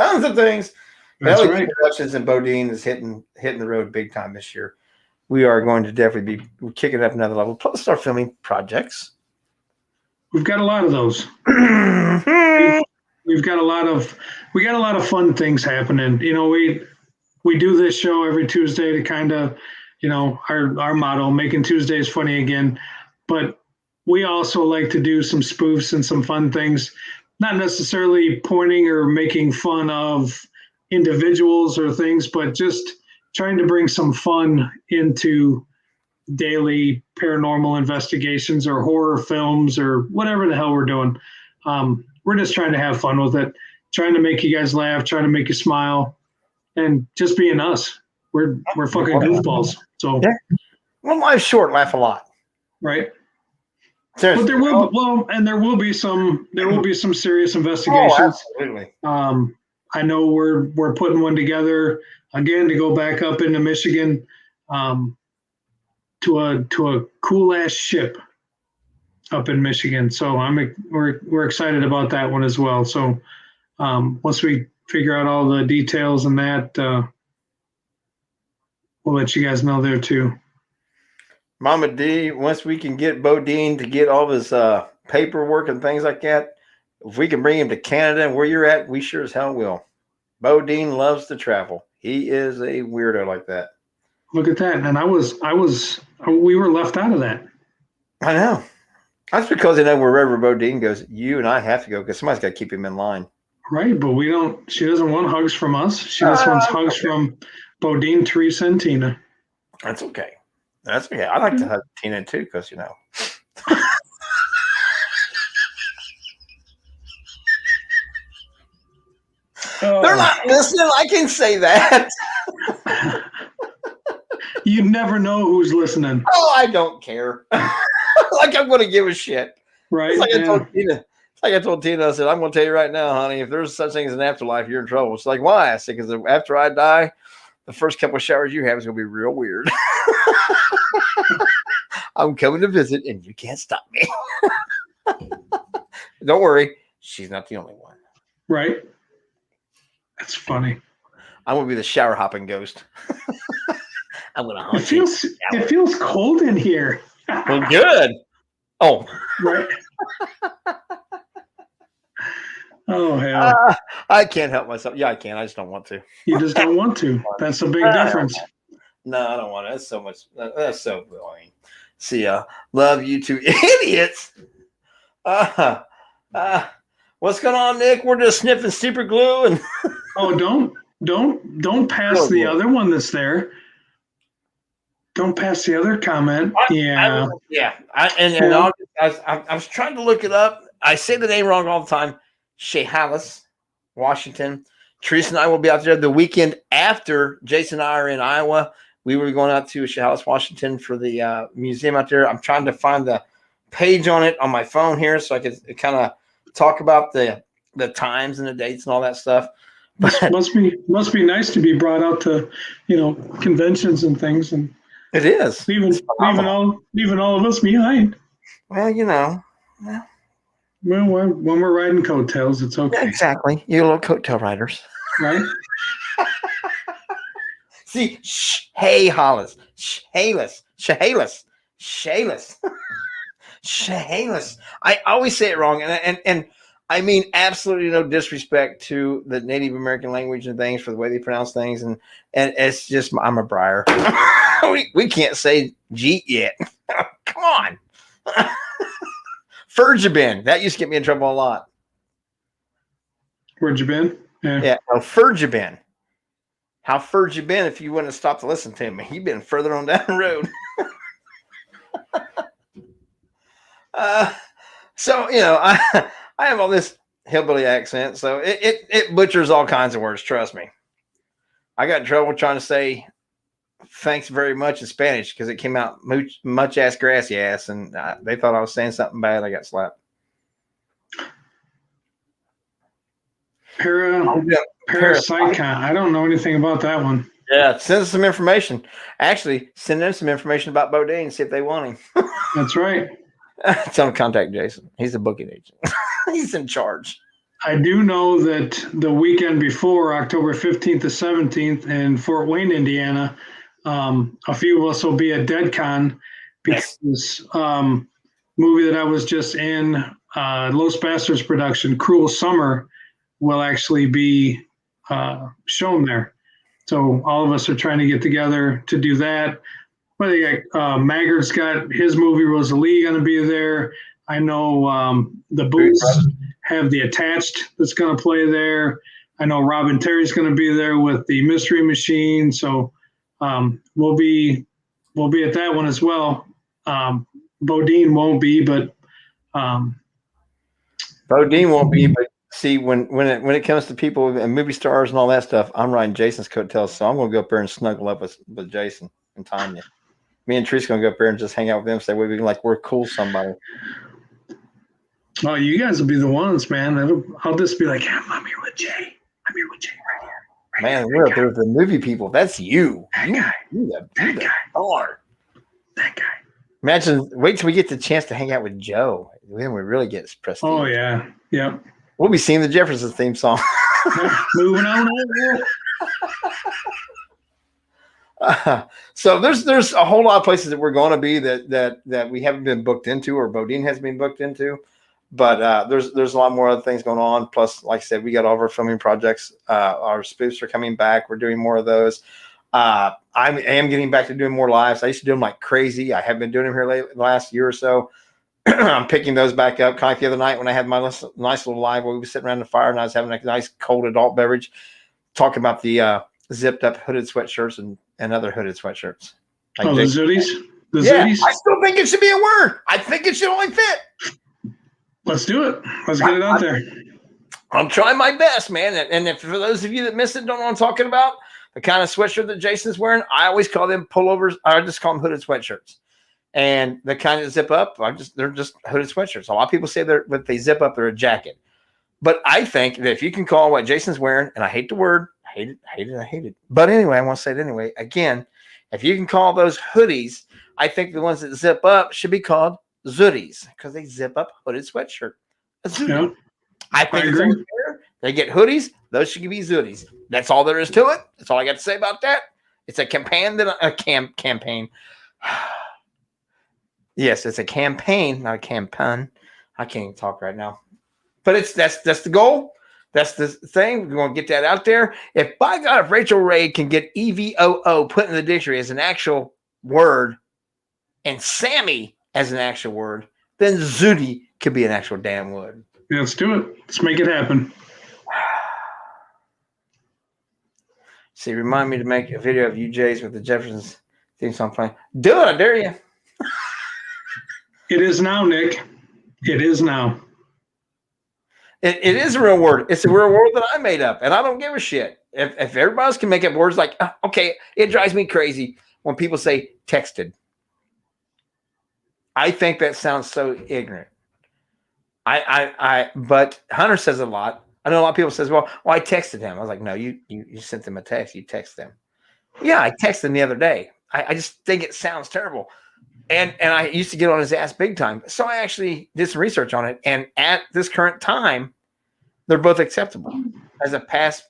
[SPEAKER 3] That's
[SPEAKER 2] LED
[SPEAKER 3] right.
[SPEAKER 2] Productions and Bodine is hitting the road big time this year. We are going to definitely be kicking it up another level. Plus, start filming projects.
[SPEAKER 3] We've got a lot of those. We've got a lot of fun things happening. We do this show every Tuesday to kind of, our motto, making Tuesdays funny again. But we also like to do some spoofs and some fun things, not necessarily pointing or making fun of individuals or things, but just trying to bring some fun into daily paranormal investigations or horror films or whatever the hell we're doing. We're just trying to have fun with it, trying to make you guys laugh, trying to make you smile, and just being us. We're fucking goofballs. So
[SPEAKER 2] yeah. Well, life's short. Laugh a lot.
[SPEAKER 3] Right.
[SPEAKER 2] Seriously.
[SPEAKER 3] But there will be some serious investigations.
[SPEAKER 2] Oh, absolutely.
[SPEAKER 3] I know we're putting one together again to go back up into Michigan, to a cool ass ship up in Michigan. So we're excited about that one as well. So once we figure out all the details and that, we'll let you guys know there too.
[SPEAKER 2] Mama D, once we can get Bodine to get all of his paperwork and things like that, if we can bring him to Canada and where you're at, we sure as hell will. Bodine loves to travel. He is a weirdo like that.
[SPEAKER 3] Look at that. And we were left out of that.
[SPEAKER 2] I know. That's because they know wherever Bodine goes, you and I have to go because somebody's got to keep him in line.
[SPEAKER 3] Right, but she doesn't want hugs from us. She just wants hugs from Bodine, Teresa, and Tina.
[SPEAKER 2] That's okay. I like to hug Tina too because, They're not listening. I can say that.
[SPEAKER 3] You never know who's listening.
[SPEAKER 2] Oh, I don't care. Like I'm going to give a shit.
[SPEAKER 3] Right.
[SPEAKER 2] It's like I told Tina, I said, I'm going to tell you right now, honey, if there's such thing as an afterlife, you're in trouble. It's like, why? I said, because after I die, the first couple of showers you have is going to be real weird. I'm coming to visit, and you can't stop me. Don't worry. She's not the only one.
[SPEAKER 3] Right. That's funny.
[SPEAKER 2] I'm going to be the shower hopping ghost. I'm going to haunt
[SPEAKER 3] It feels cold in here.
[SPEAKER 2] Well, good. Oh.
[SPEAKER 3] Right. Oh, hell.
[SPEAKER 2] I can't help myself. Yeah, I can. I just don't want to.
[SPEAKER 3] You just don't want to. That's a big difference.
[SPEAKER 2] No, I don't want to. That's so much. That's so annoying. See ya. Love you two idiots. What's going on, Nick? We're just sniffing super glue and.
[SPEAKER 3] Oh, don't pass the other one that's there. Don't pass the other comment.
[SPEAKER 2] I was trying to look it up. I say the name wrong all the time. Chehalis, Washington. Teresa and I will be out there the weekend after Jason and I are in Iowa. We were going out to Chehalis, Washington for the museum out there. I'm trying to find the page on it on my phone here so I could kind of talk about the times and the dates and all that stuff. But
[SPEAKER 3] must be nice to be brought out to, conventions and things, and
[SPEAKER 2] it is
[SPEAKER 3] leaving all of us behind.
[SPEAKER 2] Well,
[SPEAKER 3] Well, when we're riding coattails, it's okay.
[SPEAKER 2] Yeah, exactly. You're little coattail riders,
[SPEAKER 3] right?
[SPEAKER 2] See, hey, Hollis, Shayless. I always say it wrong, and I mean absolutely no disrespect to the Native American language and things for the way they pronounce things, and it's just I'm a briar. we can't say Jeet yet. Come on. Furjabin. That used to get me in trouble a lot.
[SPEAKER 3] Where'd you been?
[SPEAKER 2] Yeah. Oh, Furjabin. How fur'd you been if you wouldn't have stopped to listen to me? You've been further on down the road. So I have all this hillbilly accent, so it butchers all kinds of words. Trust me. I got in trouble trying to say thanks very much in Spanish because it came out much ass grassy ass, and they thought I was saying something bad. I got slapped.
[SPEAKER 3] Parapsychon. I don't know anything about that one.
[SPEAKER 2] Yeah, send us some information. Actually, send them some information about Bodine and see if they want him.
[SPEAKER 3] That's right.
[SPEAKER 2] Tell them to contact Jason. He's a booking agent. He's in charge.
[SPEAKER 3] I do know that the weekend before, October 15th to 17th in Fort Wayne, Indiana, a few of us will be at DeadCon because this movie that I was just in, Los Bastards production, Cruel Summer, will actually be shown there. So all of us are trying to get together to do that. But Maggart's got his movie Rosalie going to be there. I know the Boots have The Attached that's going to play there. I know Robin Terry's going to be there with the Mystery Machine. So we'll be at that one as well. Bodine won't be, but
[SPEAKER 2] Bodine won't be. But see, when it comes to people and movie stars and all that stuff, I'm riding Jason's coattails. So I'm going to go up there and snuggle up with Jason and Tanya. Me and Tree's going to go up there and just hang out with them and say, we're cool somebody.
[SPEAKER 3] Oh, you guys will be the ones, man. I'll just be like, yeah, I'm here with Jay. I'm here with Jay right here.
[SPEAKER 2] Man, we're up there with the movie people. That's you.
[SPEAKER 3] That guy.
[SPEAKER 2] That guy.
[SPEAKER 3] That guy.
[SPEAKER 2] Imagine, wait till we get the chance to hang out with Joe. Then we really get prestige.
[SPEAKER 3] Oh, yeah. Yep.
[SPEAKER 2] We'll be singing the Jeffersons theme song.
[SPEAKER 3] Moving on over.
[SPEAKER 2] So there's a whole lot of places that we're going to be that we haven't been booked into, or Bodine hasn't been booked into, but there's a lot more other things going on. Plus, like I said, we got all of our filming projects. Our spoofs are coming back. We're doing more of those. I am getting back to doing more lives. I used to do them like crazy. I have been doing them here the last year or so. I'm picking those back up. Kind of like the other night when I had my nice little live where we were sitting around the fire and I was having a nice cold adult beverage, talking about the zipped up hooded sweatshirts and other hooded sweatshirts. Like
[SPEAKER 3] the zooties?
[SPEAKER 2] Zooties? I still think it should be a word. I think it should only fit.
[SPEAKER 3] Let's do it. Let's get it out there.
[SPEAKER 2] I'm trying my best, man. And if for those of you that missed it, don't know what I'm talking about, the kind of sweatshirt that Jason's wearing, I always call them pullovers. I just call them hooded sweatshirts. And the kind that zip up, they're just hooded sweatshirts. A lot of people say when they zip up, they're a jacket. But I think that if you can call what Jason's wearing, and I hate the word, I hate it. But anyway, I want to say it anyway. Again, if you can call those hoodies, I think the ones that zip up should be called zooties because they zip up hooded sweatshirt. A zootie. Yeah, I think it's only fair. They get hoodies, those should be zooties. That's all there is to it. That's all I got to say about that. It's a campaign, campaign. Yes, it's a campaign, not a campaign. I can't even talk right now. But that's the goal. That's the thing. We're going to get that out there. If by God, if Rachel Ray can get EVOO put in the dictionary as an actual word and Sammy as an actual word, then Zooty could be an actual damn word.
[SPEAKER 3] Yeah, let's do it. Let's make it happen.
[SPEAKER 2] See, remind me to make a video of you, Jays, with the Jeffersons theme song playing. Do it, I dare you.
[SPEAKER 3] It is now, Nick. It is now.
[SPEAKER 2] It is a real word. It's a real word that I made up, and I don't give a shit. If everybody else can make up words like, okay, it drives me crazy when people say texted. I think that sounds so ignorant. But Hunter says a lot. I know a lot of people says, well, I texted him. I was like, no, you sent them a text. You text them. Yeah, I texted him the other day. I just think it sounds terrible. And I used to get on his ass big time. So I actually did some research on it. And at this current time, they're both acceptable. As a past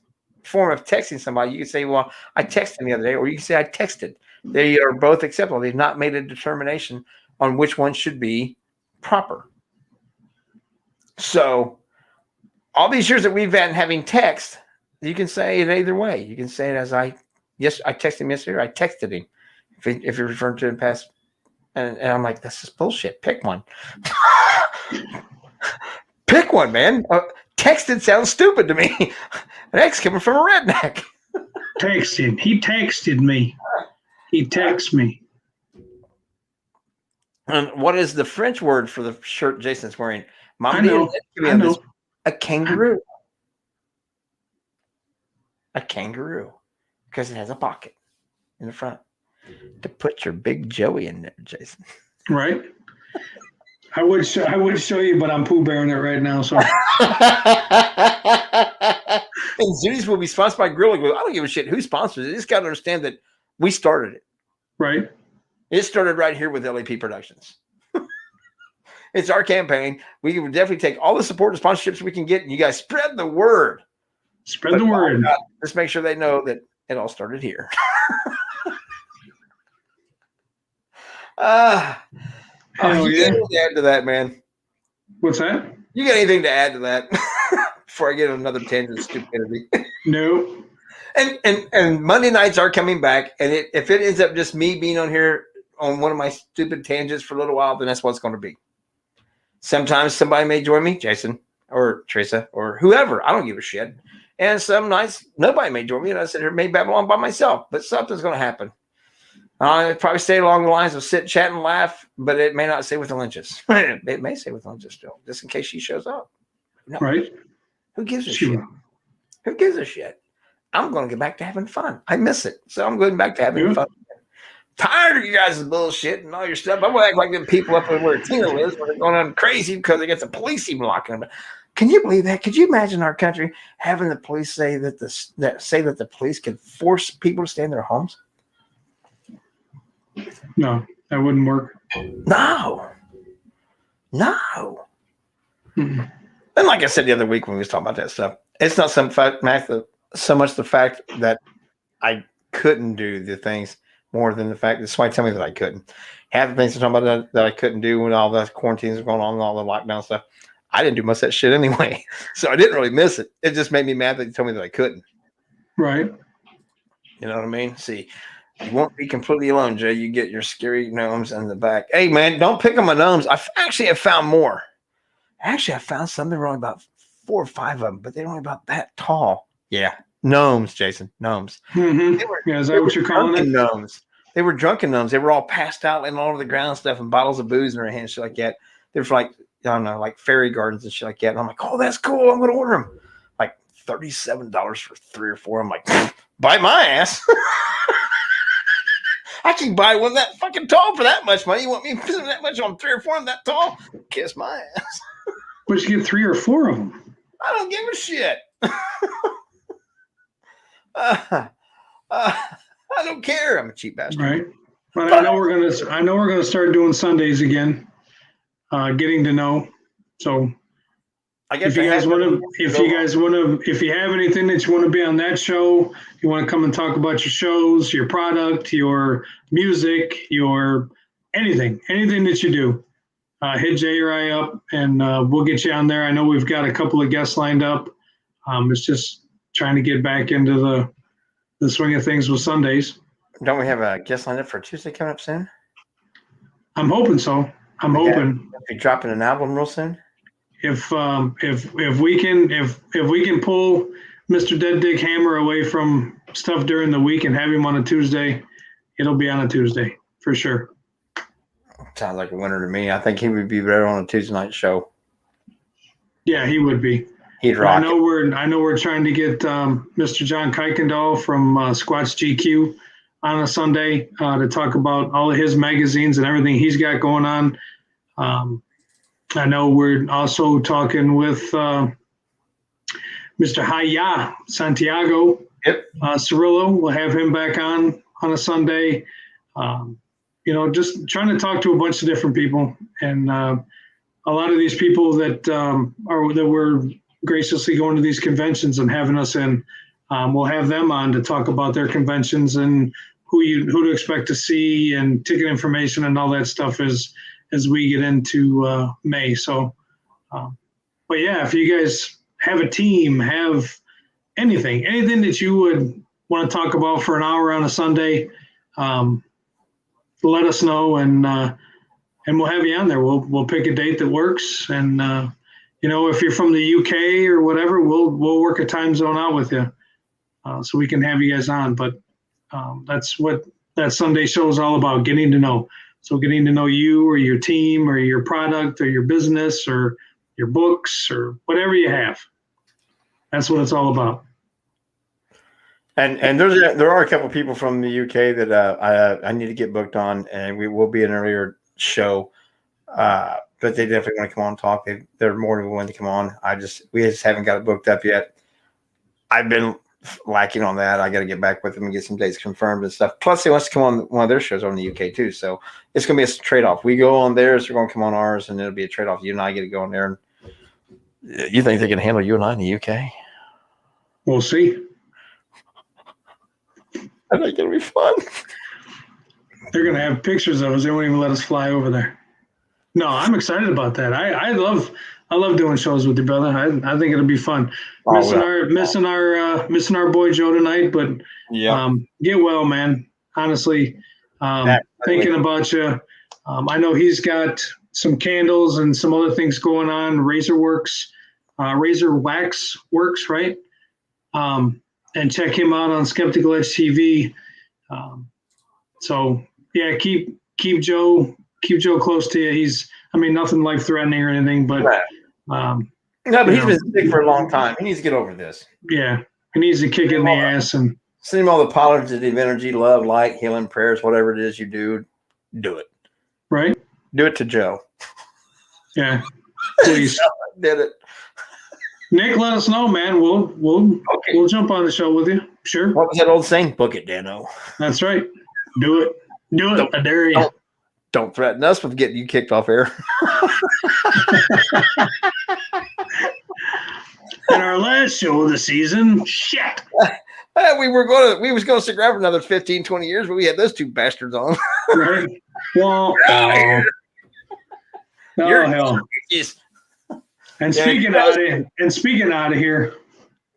[SPEAKER 2] form of texting somebody, you can say, well, I texted him the other day, or you can say I texted. They are both acceptable. They've not made a determination on which one should be proper. So all these years that we've been having text, you can say it either way. You can say it as I texted him yesterday, or I texted him. If you're referring to the past, and I'm like, this is bullshit. Pick one. Pick one, man. Texted sounds stupid to me. An ex coming from a redneck.
[SPEAKER 3] Texted. He texted me. He texted me.
[SPEAKER 2] And what is the French word for the shirt Jason's wearing?
[SPEAKER 3] I know.
[SPEAKER 2] A kangaroo. A kangaroo. Because it has a pocket in the front to put your big Joey in there, Jason.
[SPEAKER 3] Right. I would show you, but I'm Pooh Bearing it right now. So.
[SPEAKER 2] And Zooties will be sponsored by Gorilla Glue. I don't give a shit who sponsors it. You just got to understand that we started it.
[SPEAKER 3] Right.
[SPEAKER 2] It started right here with LAP Productions. It's our campaign. We would definitely take all the support and sponsorships we can get, and you guys spread the word.
[SPEAKER 3] Spread the word.
[SPEAKER 2] Just make sure they know that it all started here. You got anything to add to that, man?
[SPEAKER 3] What's that?
[SPEAKER 2] You got anything to add to that before I get another tangent of stupidity?
[SPEAKER 3] No.
[SPEAKER 2] And Monday nights are coming back, and if it ends up just me being on here on one of my stupid tangents for a little while, then that's what it's going to be. Sometimes somebody may join me, Jason or Teresa or whoever. I don't give a shit. And some nights nobody may join me, and I sit here maybe babble on by myself. But something's going to happen. I'll probably stay along the lines of sit, chat, and laugh, but it may not stay with the Lynches. It may stay with the Lynches still, just in case she shows up. No.
[SPEAKER 3] Right.
[SPEAKER 2] Who gives a shit? Who gives a shit? I'm going to get back to having fun. I miss it. So I'm going back to having fun. Tired of you guys' bullshit and all your stuff. I'm going to act like them people up where Tina lives, where they're going on crazy because they get the police even locking them. Can you believe that? Could you imagine our country having the police say that the police can force people to stay in their homes?
[SPEAKER 3] No, that wouldn't work.
[SPEAKER 2] No.
[SPEAKER 3] Mm-hmm.
[SPEAKER 2] And like I said the other week when we was talking about that stuff, it's not so much the fact that I couldn't do the things more than the fact that somebody tell me that I couldn't. Half the things I'm talking about that I couldn't do when all the quarantines were going on and all the lockdown stuff, I didn't do much of that shit anyway. So I didn't really miss it. It just made me mad that you told me that I couldn't.
[SPEAKER 3] Right.
[SPEAKER 2] You know what I mean? See, you won't be completely alone, Jay. You get your scary gnomes in the back. Hey, man, don't pick on my gnomes. I have found more. Actually, I found some. There were only about 4 or 5 of them, but they're only about that tall. Yeah. Gnomes, Jason. Gnomes.
[SPEAKER 3] Mm-hmm. Is that what you're calling it?
[SPEAKER 2] Gnomes. They were drunken gnomes. They were all passed out and all over the ground and stuff and bottles of booze in their hands, shit like that. They were like, I don't know, like fairy gardens and shit like that. And I'm like, oh, that's cool. I'm going to order them. Like $37 for 3 or 4. I'm like, buy my ass. I can buy one that fucking tall for that much money. You want me to spend that much on 3 or 4 of them that tall? Kiss my ass.
[SPEAKER 3] But you get 3 or 4 of them.
[SPEAKER 2] I don't give a shit. I don't care. I'm a cheap bastard.
[SPEAKER 3] Right. But I know we're gonna start doing Sundays again. Getting to know. So if you have anything that you want to be on that show, you want to come and talk about your shows, your product, your music, your anything that you do, hit Jay or I up and we'll get you on there. I know we've got a couple of guests lined up. It's just trying to get back into the swing of things with Sundays.
[SPEAKER 2] Don't we have a guest lined up for Tuesday coming up soon?
[SPEAKER 3] I'm hoping so. I'm hoping.
[SPEAKER 2] Be dropping an album real soon.
[SPEAKER 3] If we can pull Mr. Dead Dick Hammer away from stuff during the week and have him on a Tuesday, it'll be on a Tuesday for sure.
[SPEAKER 2] Sounds like a winner to me. I think he would be better on a Tuesday night show.
[SPEAKER 3] Yeah, he would be.
[SPEAKER 2] He'd rock.
[SPEAKER 3] I know we're trying to get Mr. John Kuykendall from Squatch GQ on a Sunday to talk about all of his magazines and everything he's got going on. I know we're also talking with Mr. Haya Santiago.
[SPEAKER 2] Yep.
[SPEAKER 3] Cirillo. We'll have him back on a Sunday. Just trying to talk to a bunch of different people, and a lot of these people that were graciously going to these conventions and having us in, we'll have them on to talk about their conventions and who to expect to see and ticket information and all that stuff as we get into May. So, but yeah, if you guys have a team, have anything that you would want to talk about for an hour on a Sunday, let us know, and we'll have you on there. We'll pick a date that works, and if you're from the UK or whatever, we'll work a time zone out with you, so we can have you guys on. But that's what that Sunday show is all about: getting to know. So getting to know you or your team or your product or your business or your books or whatever you have. That's what it's all about.
[SPEAKER 2] And there are a couple of people from the UK that I need to get booked on, and we will be an earlier show. But they definitely want to come on and talk. They're more than willing to come on. We just haven't got it booked up yet. I've been lacking on that. I got to get back with them and get some dates confirmed and stuff. Plus, they want to come on one of their shows on the UK too. So it's going to be a trade-off. We go on theirs, they're going to come on ours, and it'll be a trade-off. You and I get to go on there. And you think they can handle you and I in the UK?
[SPEAKER 3] We'll see.
[SPEAKER 2] I think it'll be fun.
[SPEAKER 3] They're going to have pictures of us. They won't even let us fly over there. No, I'm excited about that. I love doing shows with you, brother. I think it'll be fun. Missing our boy Joe tonight, but get well, man. Honestly, thinking about you. I know he's got some candles and some other things going on. Razor Wax Works, right? And check him out on Skeptical Edge TV. So yeah, keep Joe close to you. He's, nothing life threatening or anything, but
[SPEAKER 2] no, but he's been sick for a long time. He needs to get over this.
[SPEAKER 3] Yeah, he needs to kick it in the ass and
[SPEAKER 2] send him all the positive energy, love, light, healing prayers, whatever it is you do it.
[SPEAKER 3] Right?
[SPEAKER 2] Do it to Joe.
[SPEAKER 3] Yeah, please.
[SPEAKER 2] Did it.
[SPEAKER 3] Nick, let us know, man. We'll jump on the show with you. Sure.
[SPEAKER 2] What was that old saying? Book it, Dano.
[SPEAKER 3] That's right. Do it. I dare you.
[SPEAKER 2] Don't threaten us with getting you kicked off air.
[SPEAKER 3] And our last show of the season, shit.
[SPEAKER 2] We was going to stick around for another 15, 20 years, but we had those two bastards on.
[SPEAKER 3] Right. Well, hell. And speaking out of here.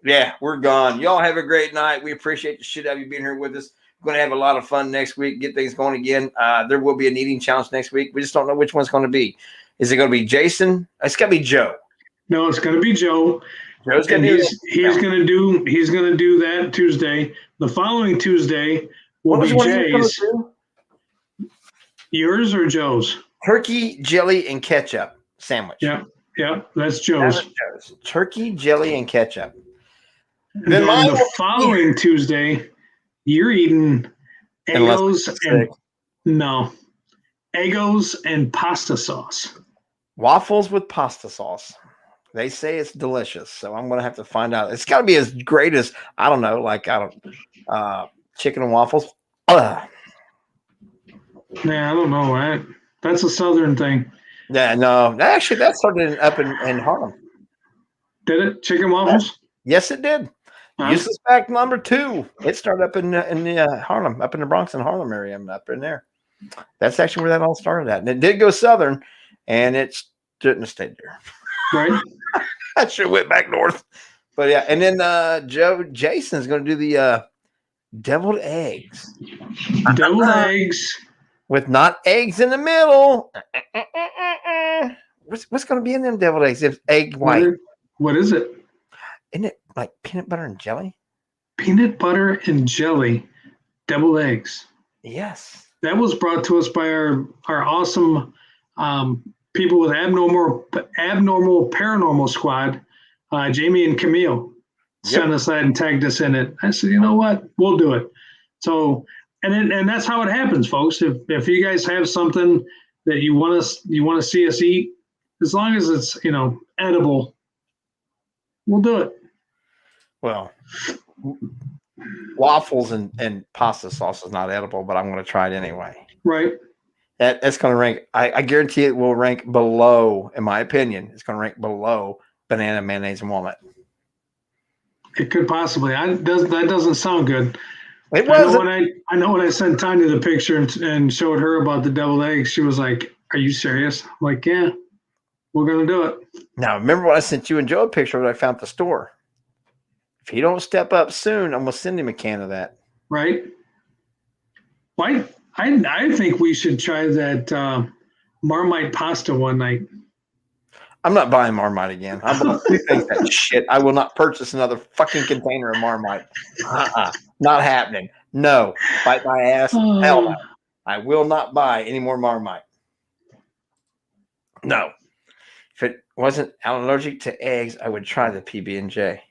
[SPEAKER 2] Yeah, we're gone. Y'all have a great night. We appreciate the shit out of you being here with us. We're going to have a lot of fun next week, get things going again. There will be an eating challenge next week. We just don't know which one's going to be. Is it going to be Jason? It's going to be Joe.
[SPEAKER 3] No, it's going to be Joe.
[SPEAKER 2] Joe's going to
[SPEAKER 3] he's going to do that Tuesday. The following Tuesday will be Jay's. Yours or Joe's?
[SPEAKER 2] Turkey, jelly, and ketchup sandwich.
[SPEAKER 3] Yeah, that's Joe's.
[SPEAKER 2] Turkey, jelly, and ketchup.
[SPEAKER 3] Then the following Tuesday, you're eating Eggos and pasta sauce.
[SPEAKER 2] Waffles with pasta sauce. They say it's delicious, so I'm going to have to find out. It's got to be as great as, chicken and waffles.
[SPEAKER 3] Yeah, I don't know, right? That's a Southern thing.
[SPEAKER 2] Yeah, no. Actually, that started up in Harlem.
[SPEAKER 3] Did it? Chicken waffles?
[SPEAKER 2] Yes, it did. Useless fact number 2. It started up in the Harlem, up in the Bronx and Harlem area. I'm up in there. That's actually where that all started at. And it did go Southern, and it shouldn't have stayed there.
[SPEAKER 3] Right.
[SPEAKER 2] I should have went back north. But yeah, and then Jason's going to do the deviled eggs.
[SPEAKER 3] Deviled eggs.
[SPEAKER 2] With not eggs in the middle. What's going to be in them deviled eggs? If egg white.
[SPEAKER 3] What is it?
[SPEAKER 2] Isn't it like peanut butter and jelly?
[SPEAKER 3] Peanut butter and jelly. Deviled eggs.
[SPEAKER 2] Yes.
[SPEAKER 3] That was brought to us by our awesome people with abnormal paranormal squad. Jamie and Camille sent us that and tagged us in it. I said, you know what? We'll do it. So, and that's how it happens, folks. If you guys have something that you want to see us eat, as long as it's edible, we'll do it.
[SPEAKER 2] Well, waffles and pasta sauce is not edible, but I'm going to try it anyway.
[SPEAKER 3] Right.
[SPEAKER 2] That's going to rank. I guarantee it will rank below, in my opinion. It's going to rank below banana, mayonnaise, and walnut.
[SPEAKER 3] It could possibly. That doesn't sound good.
[SPEAKER 2] It wasn't.
[SPEAKER 3] I know when I sent Tanya the picture and showed her about the deviled eggs, she was like, "Are you serious?" I'm like, yeah, we're going to do it. Now,
[SPEAKER 2] remember what I sent you and Joe a picture of what I found at the store? If he don't step up soon, I'm going to send him a can of that.
[SPEAKER 3] Right. Why? I think we should try that Marmite pasta one night.
[SPEAKER 2] I'm not buying Marmite again. I'm going to think that shit. I will not purchase another fucking container of Marmite. Not happening. No. Bite my ass. Hell no. I will not buy any more Marmite. No. If it wasn't allergic to eggs, I would try the PB&J.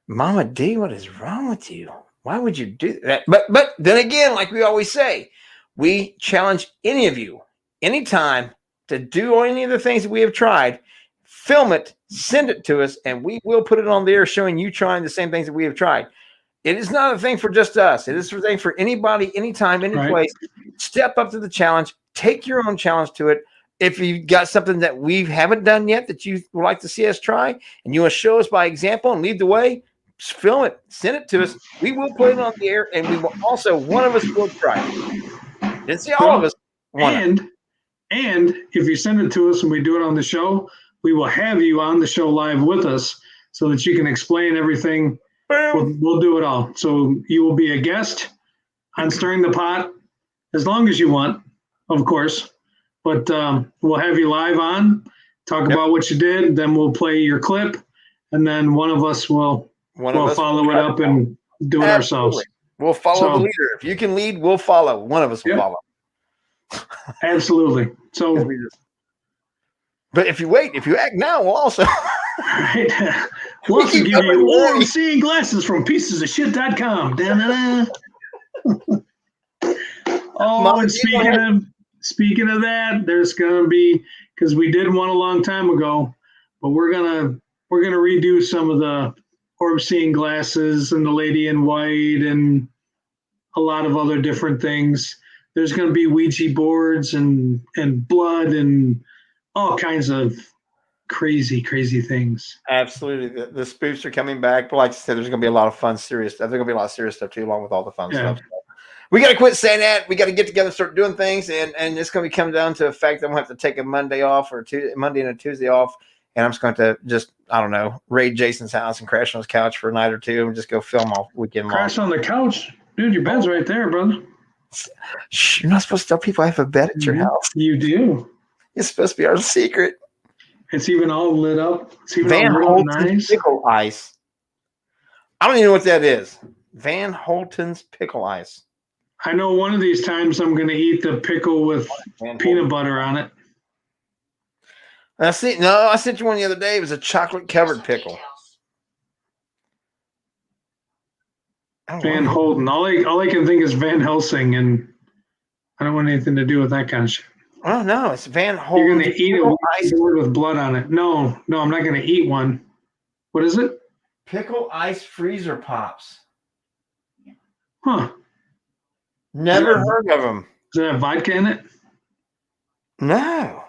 [SPEAKER 2] Mama D, what is wrong with you? Why would you do that? But then again, like we always say, we challenge any of you anytime to do any of the things that we have tried. Film it, send it to us, and we will put it on the air showing you trying the same things that we have tried. It is not a thing for just us. It is a thing for anybody, anytime, any place. Step up to the challenge. Take your own challenge to it. If you've got something that we haven't done yet that you would like to see us try, and you want to show us by example and lead the way, film it, send it to us. We will put it on the air, and we will also, one of us will try it. Didn't see all of us.
[SPEAKER 3] And if you send it to us and we do it on the show, we will have you on the show live with us so that you can explain everything. We'll do it all. So you will be a guest on Stirring the Pot as long as you want, of course. But we'll have you live on, talk about what you did. Then we'll play your clip, and then one of us will follow it up and do it ourselves.
[SPEAKER 2] We'll follow the leader. If you can lead, we'll follow. One of us will follow.
[SPEAKER 3] Absolutely. So,
[SPEAKER 2] but if you act now, we'll also
[SPEAKER 3] we'll also give you warm seeing glasses from piecesofshit.com. Oh, and speaking of that, there's gonna be, because we did one a long time ago, but we're gonna redo some of the orb seeing glasses and the lady in white and a lot of other different things. There's going to be Ouija boards and blood and all kinds of crazy things.
[SPEAKER 2] Absolutely. The spoofs are coming back. But like I said, there's going to be a lot of fun, serious stuff. There's going to be a lot of serious stuff too, along with all the fun stuff. So we got to quit saying that. We got to get together and start doing things. And it's going to come down to the fact that I'm going to have to take a Monday off or Monday and a Tuesday off. And I'm just going to raid Jason's house and crash on his couch for a night or two and just go film all weekend long.
[SPEAKER 3] Crash on the couch? Dude, your bed's right there, brother.
[SPEAKER 2] Shh, you're not supposed to tell people I have a bed at your house.
[SPEAKER 3] You do.
[SPEAKER 2] It's supposed to be our secret.
[SPEAKER 3] It's even all lit up. It's even
[SPEAKER 2] Van
[SPEAKER 3] all
[SPEAKER 2] Holten's pickle ice. I don't even know what that is. Van Holten's pickle ice.
[SPEAKER 3] I know one of these times I'm going to eat the pickle with peanut butter on it.
[SPEAKER 2] I sent you one the other day. It was a chocolate covered pickle.
[SPEAKER 3] Van Holten. All I can think is Van Helsing, and I don't want anything to do with that kind of shit.
[SPEAKER 2] Oh no, it's Van Holten.
[SPEAKER 3] You're going to eat it with blood on it. No, I'm not going to eat one. What is it?
[SPEAKER 2] Pickle ice freezer pops.
[SPEAKER 3] Huh.
[SPEAKER 2] Never heard of them.
[SPEAKER 3] Does it have vodka in it?
[SPEAKER 2] No.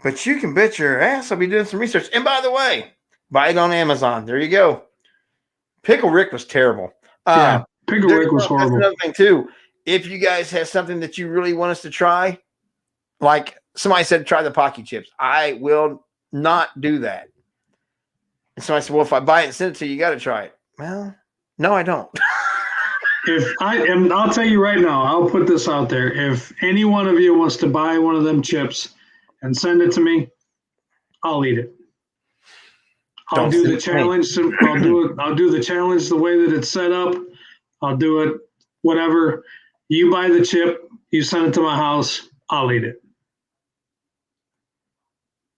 [SPEAKER 2] But you can bet your ass I'll be doing some research. And by the way, buy it on Amazon. There you go. Pickle Rick was terrible.
[SPEAKER 3] Pickle Rick was horrible.
[SPEAKER 2] That's another thing too. If you guys have something that you really want us to try, like somebody said, try the Pocky chips. I will not do that. And somebody said, well, if I buy it and send it to you, you got to try it. Well, no, I don't.
[SPEAKER 3] I'll tell you right now, I'll put this out there. If any one of you wants to buy one of them chips and send it to me, I'll eat it. I'll do the challenge. I'll do the challenge the way that it's set up. I'll do it, whatever. You buy the chip, you send it to my house, I'll eat it.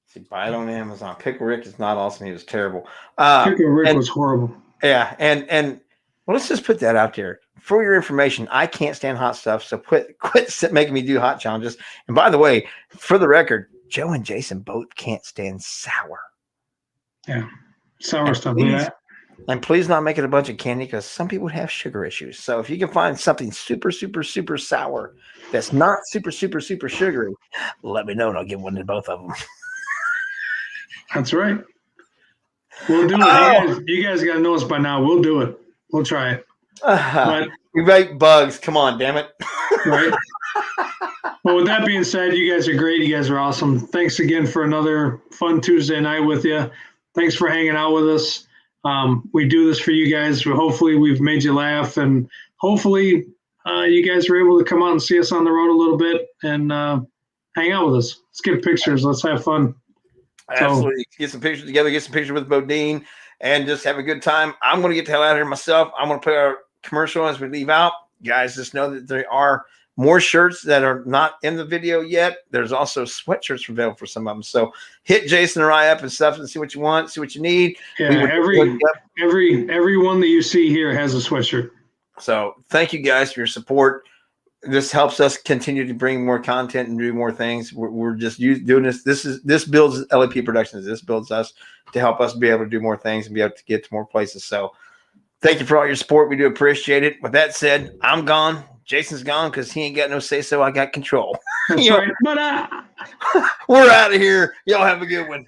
[SPEAKER 2] See, buy it on Amazon. Pickle Rick is not awesome. He was terrible.
[SPEAKER 3] Pickle Rick was horrible.
[SPEAKER 2] Yeah, and well, let's just put that out there. For your information, I can't stand hot stuff, so quit making me do hot challenges. And by the way, for the record, Joe and Jason both can't stand sour.
[SPEAKER 3] Yeah, sour stuff.
[SPEAKER 2] And please not make it a bunch of candy because some people have sugar issues. So if you can find something super, super, super sour that's not super, super, super sugary, let me know and I'll give one to both of them.
[SPEAKER 3] That's right. We'll do it. You guys got to know us by now. We'll do it. We'll try it. But
[SPEAKER 2] we make bugs. Come on, damn it.
[SPEAKER 3] Right. Well, with that being said, you guys are great. You guys are awesome. Thanks again for another fun Tuesday night with you. Thanks for hanging out with us. We do this for you guys. Hopefully we've made you laugh, and hopefully you guys were able to come out and see us on the road a little bit and hang out with us. Let's get pictures. Let's have fun.
[SPEAKER 2] Absolutely. Get some pictures together, get some pictures with Bodine, and just have a good time. I'm going to get the hell out of here myself. I'm going to put our commercial as we leave out. Guys, just know that there are more shirts that are not in the video yet. There's also sweatshirts available for some of them. So hit Jason or I up and stuff and see what you want, see what you need.
[SPEAKER 3] Yeah, every one that you see here has a sweatshirt. So
[SPEAKER 2] thank you guys for your support. This helps us continue to bring more content and do more things. We're just doing this. This builds LAP Productions. This builds us to help us be able to do more things and be able to get to more places. So thank you for all your support. We do appreciate it. With that said, I'm gone. Jason's gone because he ain't got no say so. I got control.
[SPEAKER 3] That's right. But
[SPEAKER 2] we're out of here. Y'all have a good one.